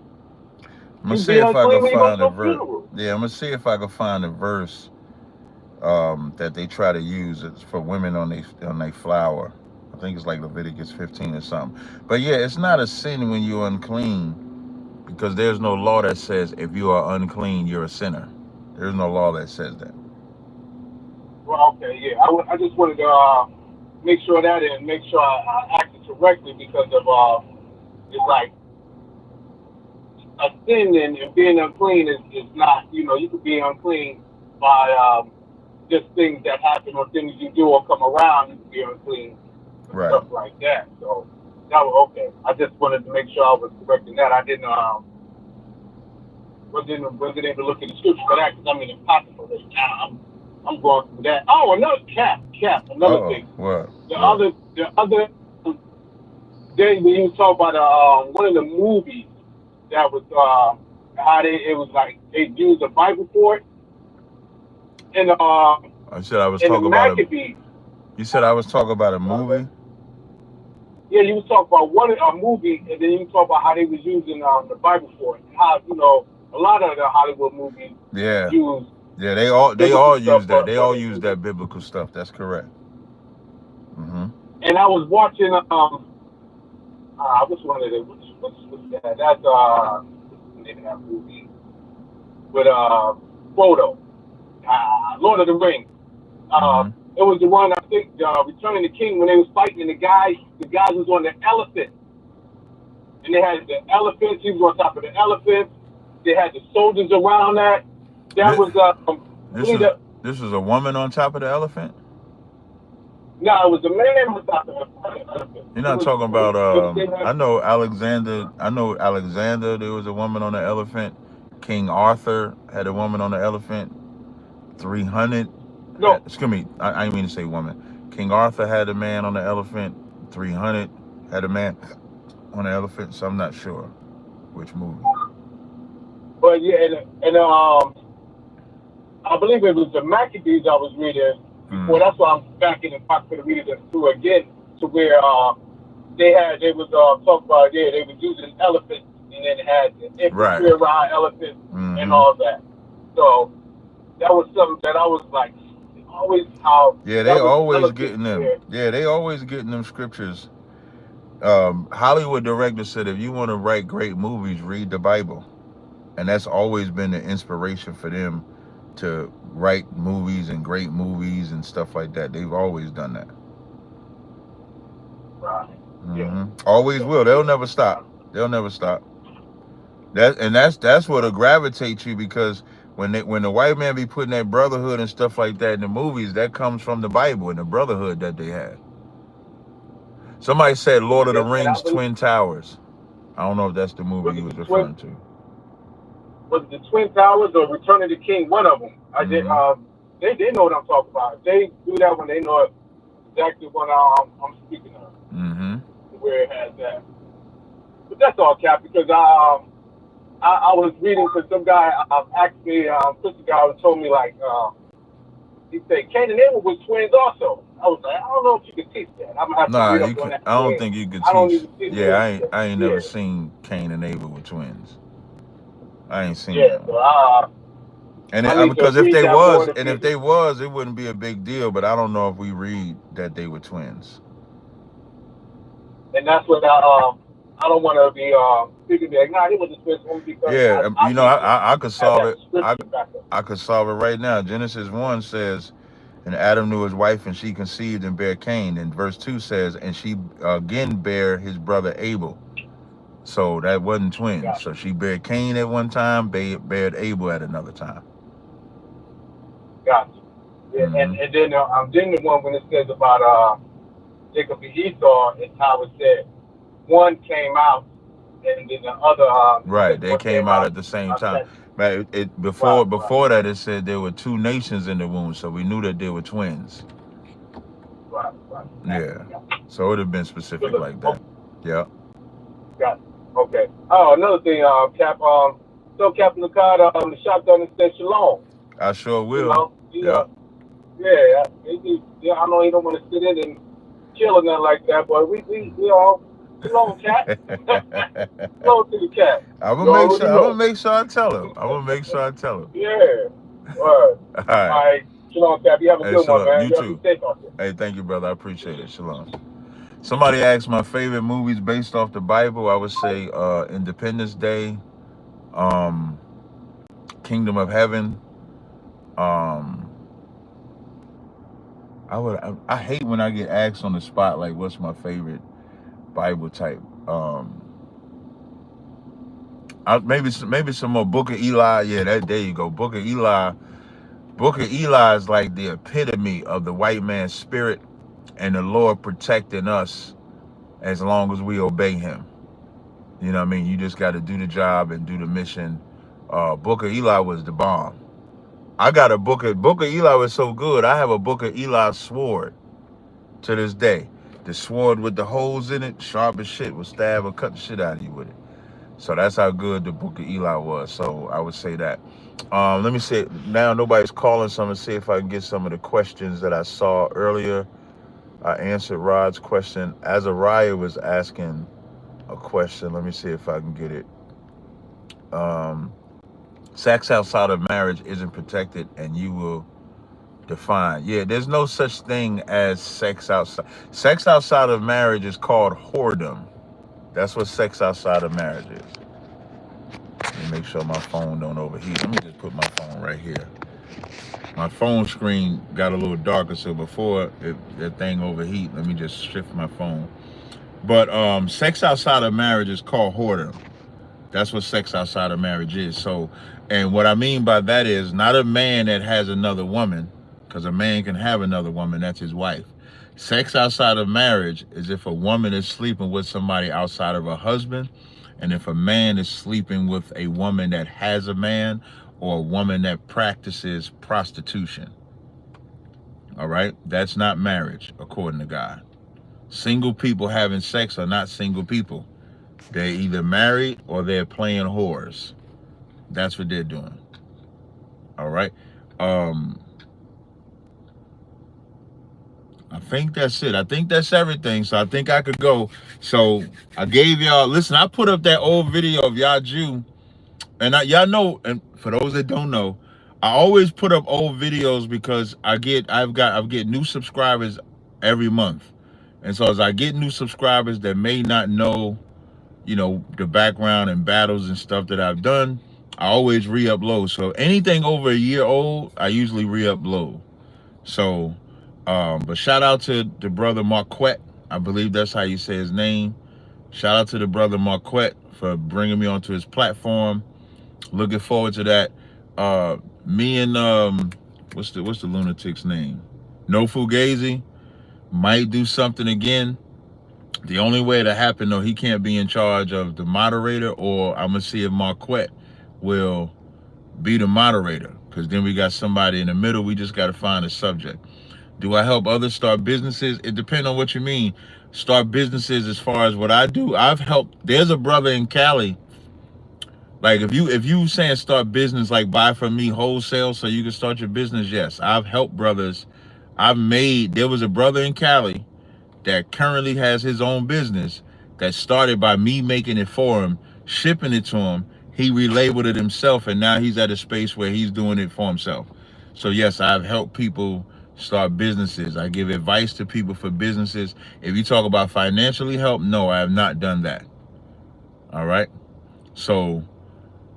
gonna see if I can find a verse. Yeah, I'm gonna see if I can find a verse that they try to use it for women on their flower. I think it's like Leviticus 15 or something. But yeah, it's not a sin when you're unclean because there's no law that says if you are unclean, you're a sinner. There's no law that says that. Well, okay, yeah. I just wanted to make sure that and make sure I acted correctly because of it's like a sin and being unclean is not, you could be unclean by just things that happen or things you do or come around, you could be unclean. Right. Stuff like that. So that was okay. I just wanted to make sure I was correct in that. I didn't wasn't able to look at the scripture for that because I'm in the pocket for right now. I'm going through that. Oh, another another thing. What? The other day when you talk about one of the movies that was how it was like they used the Bible for it. And I said I was talking about You said I was talking about a movie? Yeah, you was talking about a movie, and then you talk about how they was using the Bible for it. How a lot of the Hollywood movies use. Yeah, they all use that. They all use that biblical stuff. That's correct. Mm-hmm. And I was watching which one of them? What's that? That's what's the name of that movie with Frodo, Lord of the Rings. It was the one, I think, Return of the King, when they was fighting, and the guy was on the elephant. And they had the elephants. He was on top of the elephant. They had the soldiers around that. This is a woman on top of the elephant? No, it was a man on top of the elephant. You're not talking about, I know Alexander, there was a woman on the elephant. King Arthur had a woman on the elephant. 300. No. Excuse me, I didn't mean to say woman. King Arthur had a man on the elephant. 300 had a man on the elephant, so I'm not sure which movie. But yeah, I believe it was the Maccabees I was reading. Well, that's why I'm back in the pocket to read it through again, to where they was talking about, they were using elephants, and then had the infantry around elephants and all that. So that was something that I was like, always how. Yeah, they always getting them. Yeah, they always getting them scriptures. Hollywood directors said, if you want to write great movies, read the Bible. And that's always been the inspiration for them to write movies and great movies and stuff like that. They've always done that. Right. Always will. They'll never stop. That's what'll gravitate you, because when the white man be putting that brotherhood and stuff like that in the movies, that comes from the Bible and the brotherhood that they had. Somebody said Lord of the Rings, Twin Towers. I don't know if that's the movie he was referring to. Was it the Twin Towers or Return of the King? One of them. I did. They know what I'm talking about. If they do that when they know exactly what I'm speaking of. Where it has that. But that's all, Cap, because I was reading, because some guy asked me, Christian guy told me, like, he said Cain and Abel was twins also. I was like, I don't know if you can teach that. I'm gonna have to read up on that. I don't think you could teach. Yeah, I ain't never seen Cain and Abel with twins. I ain't seen that. Because if they was, it wouldn't be a big deal. But I don't know if we read that they were twins. And that's what I don't want to be speaking like, nah, it was a twins only because. Yeah, I could solve it. I could solve it right now. Genesis 1 says, and Adam knew his wife, and she conceived and bare Cain. And verse 2 says, and she again bare his brother Abel. So that wasn't twins. Gotcha. So she bared Cain at one time, bared Abel at another time. Gotcha. Yeah, and then the one when it says about Jacob and Esau, it's how it said one came out and then the other. Right, they came out at the same time. But before that, it said there were two nations in the womb, so we knew that they were twins. Right. Yeah. So it would have been specific like that. Yeah. Got it. Okay. Oh, another thing, Cap. So Captain Lucard, the shotgun and said shalom. I sure will. I know he don't want to sit in and chill or nothing like that, but we all shalom, Cap. Shalom to the Cap. I'm gonna make sure I tell him. Yeah. All right. Shalom, Cap. You have a good one, man. You too. Hey, thank you, brother. I appreciate it. Shalom. Somebody asked my favorite movies based off the Bible. I would say Independence Day, Kingdom of Heaven. I hate when I get asked on the spot, like, what's my favorite Bible type. Maybe some more Book of Eli. Yeah, there you go. Book of Eli. Book of Eli is like the epitome of the white man's spirit and the Lord protecting us as long as we obey him. You know what I mean? You just got to do the job and do the mission. Book of Eli was the bomb. I got a Book of Eli was so good. I have a Book of Eli sword to this day. The sword with the holes in it, sharp as shit, will stab or cut the shit out of you with it. So that's how good the Book of Eli was. So I would say that. Let me see. Now nobody's calling, so I'm going to see if I can get some of the questions that I saw earlier. I answered Rod's question. Azariah was asking a question. Let me see if I can get it. Sex outside of marriage isn't protected, and you will define. Yeah, there's no such thing as sex outside. Sex outside of marriage is called whoredom. That's what sex outside of marriage is. Let me make sure my phone don't overheat. Let me just put my phone right here. My phone screen got a little darker, so before that thing overheat, let me just shift my phone. But sex outside of marriage is called whoredom. That's what sex outside of marriage is. So, and what I mean by that is not a man that has another woman, because a man can have another woman, that's his wife. Sex outside of marriage is if a woman is sleeping with somebody outside of her husband, and if a man is sleeping with a woman that has a man, or a woman that practices prostitution. All right? That's not marriage, according to God. Single people having sex are not single people. They're either married or they're playing whores. That's what they're doing. All right? I think that's it. I think that's everything. So I think I could go. So I gave y'all, listen, I put up that old video of y'all Jew. And y'all know, and for those that don't know, I always put up old videos because I get new subscribers every month. And so as I get new subscribers that may not know, you know, the background and battles and stuff that I've done, I always re-upload. So anything over a year old, I usually re-upload. So, but shout out to the brother Marquette. I believe that's how you say his name. Shout out to the brother Marquette for bringing me onto his platform. Looking forward to that. Me and what's the lunatic's name? No Fugazi might do something again. The only way to happen though, he can't be in charge of the moderator, or I'm gonna see if Marquette will be the moderator, because then we got somebody in the middle. We just got to find a subject. Do I help others start businesses? It depends on what you mean. Start businesses as far as what I do. I've helped. There's a brother in Cali. Like if you saying start business, like buy from me wholesale so you can start your business, yes. I've helped brothers. There was a brother in Cali that currently has his own business that started by me making it for him, shipping it to him. He relabeled it himself, and now he's at a space where he's doing it for himself. So yes, I've helped people start businesses. I give advice to people for businesses. If you talk about financially help, no, I have not done that. All right. So,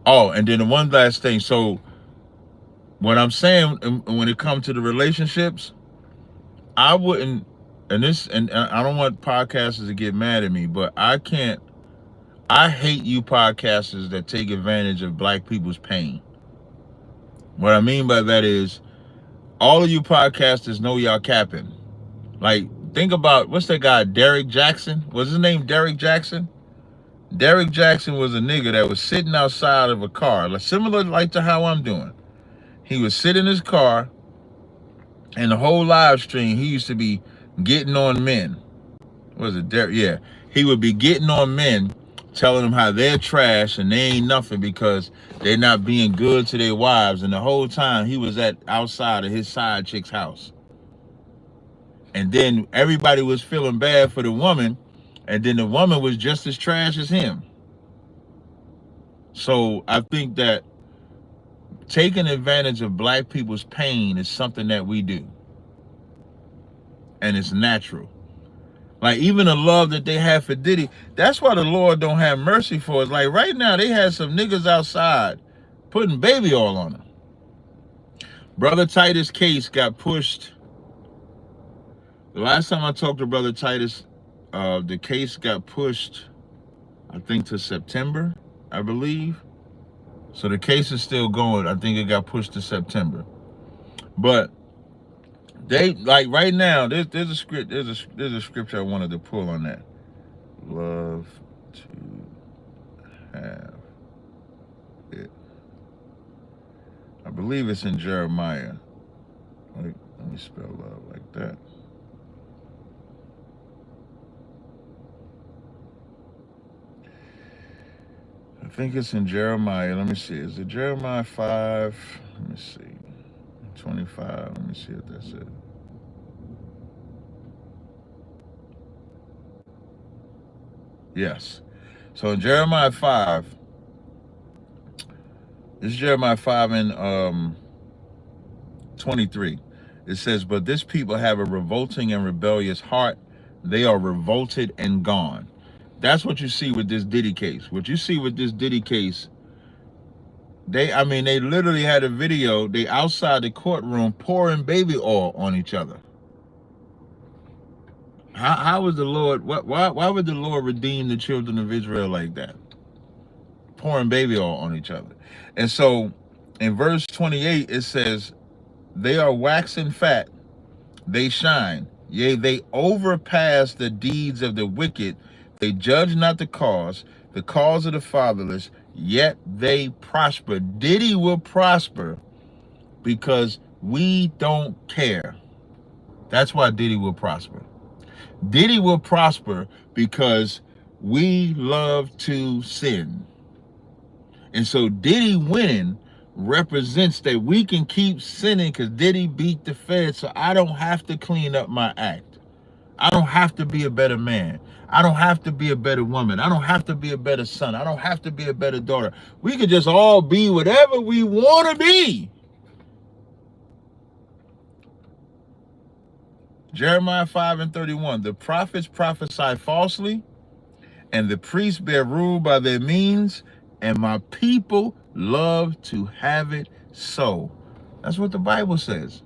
and then the one last thing. So what I'm saying, when it comes to the relationships, I wouldn't, and I don't want podcasters to get mad at me, but I hate you podcasters that take advantage of black people's pain. What I mean by that is, all of you podcasters know y'all capping. Like, think about, what's that guy, Derek Jackson? Was his name Derek Jackson? Derek Jackson was a nigga that was sitting outside of a car, like similar like to how I'm doing. He would sit in his car, and the whole live stream, he used to be getting on men. Was it Derek? Yeah. He would be getting on men, telling them how they're trash and they ain't nothing because they're not being good to their wives. And the whole time he was outside of his side chick's house. And then everybody was feeling bad for the woman, and then the woman was just as trash as him. So I think that taking advantage of black people's pain is something that we do. And it's natural. Like, even the love that they have for Diddy, that's why the Lord don't have mercy for us. Like, right now, they had some niggas outside putting baby oil on them. Brother Titus' case got pushed. The last time I talked to Brother Titus, the case got pushed, I think, to September, I believe. So the case is still going. I think it got pushed to September. But they, like, right now, there's a scripture I wanted to pull on that. Love to have it. I believe it's in Jeremiah. Wait, let me spell love like that. I think it's in Jeremiah. Let me see. Is it Jeremiah 5? Let me see. 25. Let me see if that's it. Yes. So in Jeremiah 5, this is Jeremiah 5 and 23. It says, but this people have a revolting and rebellious heart. They are revolted and gone. That's what you see with this Diddy case. What you see with this Diddy case, I mean, they literally had a video. They outside the courtroom pouring baby oil on each other. How was the Lord? Why would the Lord redeem the children of Israel like that? Pouring baby oil on each other. And so, in verse 28, it says, "They are waxing fat, they shine. Yea, they overpass the deeds of the wicked. They judge not the cause of the fatherless, yet they prosper." Diddy will prosper because we don't care. That's why Diddy will prosper. Diddy will prosper because we love to sin. And so Diddy winning represents that we can keep sinning because Diddy beat the Fed, so I don't have to clean up my act. I don't have to be a better man. I don't have to be a better woman. I don't have to be a better son. I don't have to be a better daughter. We could just all be whatever we want to be. Jeremiah 5:31, "The prophets prophesy falsely, and the priests bear rule by their means, and my people love to have it so." That's what the Bible says.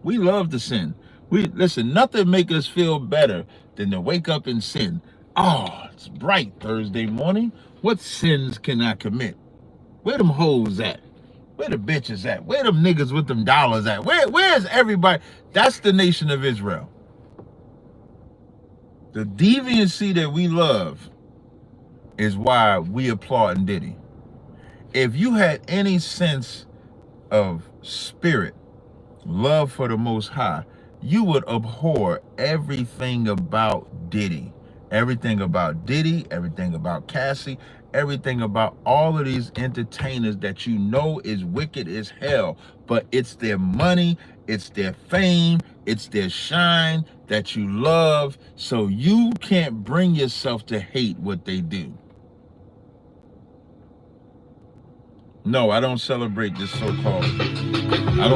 We love to sin. Listen, nothing make us feel better than to wake up and sin. Oh, it's bright Thursday morning. What sins can I commit? Where them hoes at? Where the bitches at? Where them niggas with them dollars at? Where's everybody? That's the nation of Israel. The deviancy that we love is why we applaud Diddy. If you had any sense of spirit, love for the Most High, you would abhor everything about Diddy. Everything about Diddy, everything about Cassie, everything about all of these entertainers that you know is wicked as hell, but it's their money, it's their fame, it's their shine that you love, so you can't bring yourself to hate what they do. No, I don't celebrate this so-called, I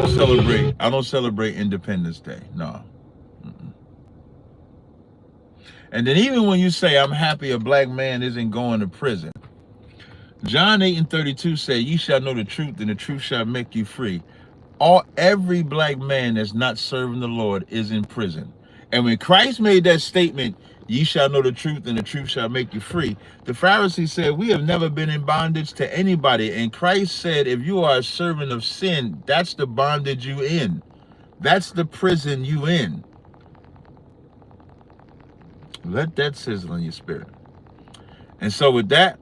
don't celebrate Independence Day. No. And then even when you say, "I'm happy a black man isn't going to prison," John 8:32 say, "Ye shall know the truth, and the truth shall make you free." Every black man that's not serving the Lord is in prison. And when Christ made that statement, "Ye shall know the truth, and the truth shall make you free," the Pharisees said, "We have never been in bondage to anybody." And Christ said, if you are a servant of sin, that's the bondage you in. That's the prison you in. Let that sizzle in your spirit. And so with that,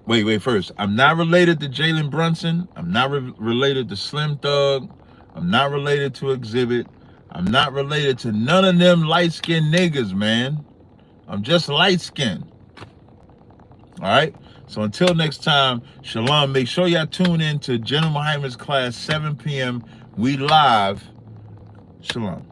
wait first. I'm not related to Jalen Brunson. I'm not related to Slim Thug. I'm not related to Exhibit. I'm not related to none of them light-skinned niggas, man. I'm just light-skinned. All right? So until next time, shalom. Make sure y'all tune in to General Muhammad's class, 7 p.m. We live. Shalom.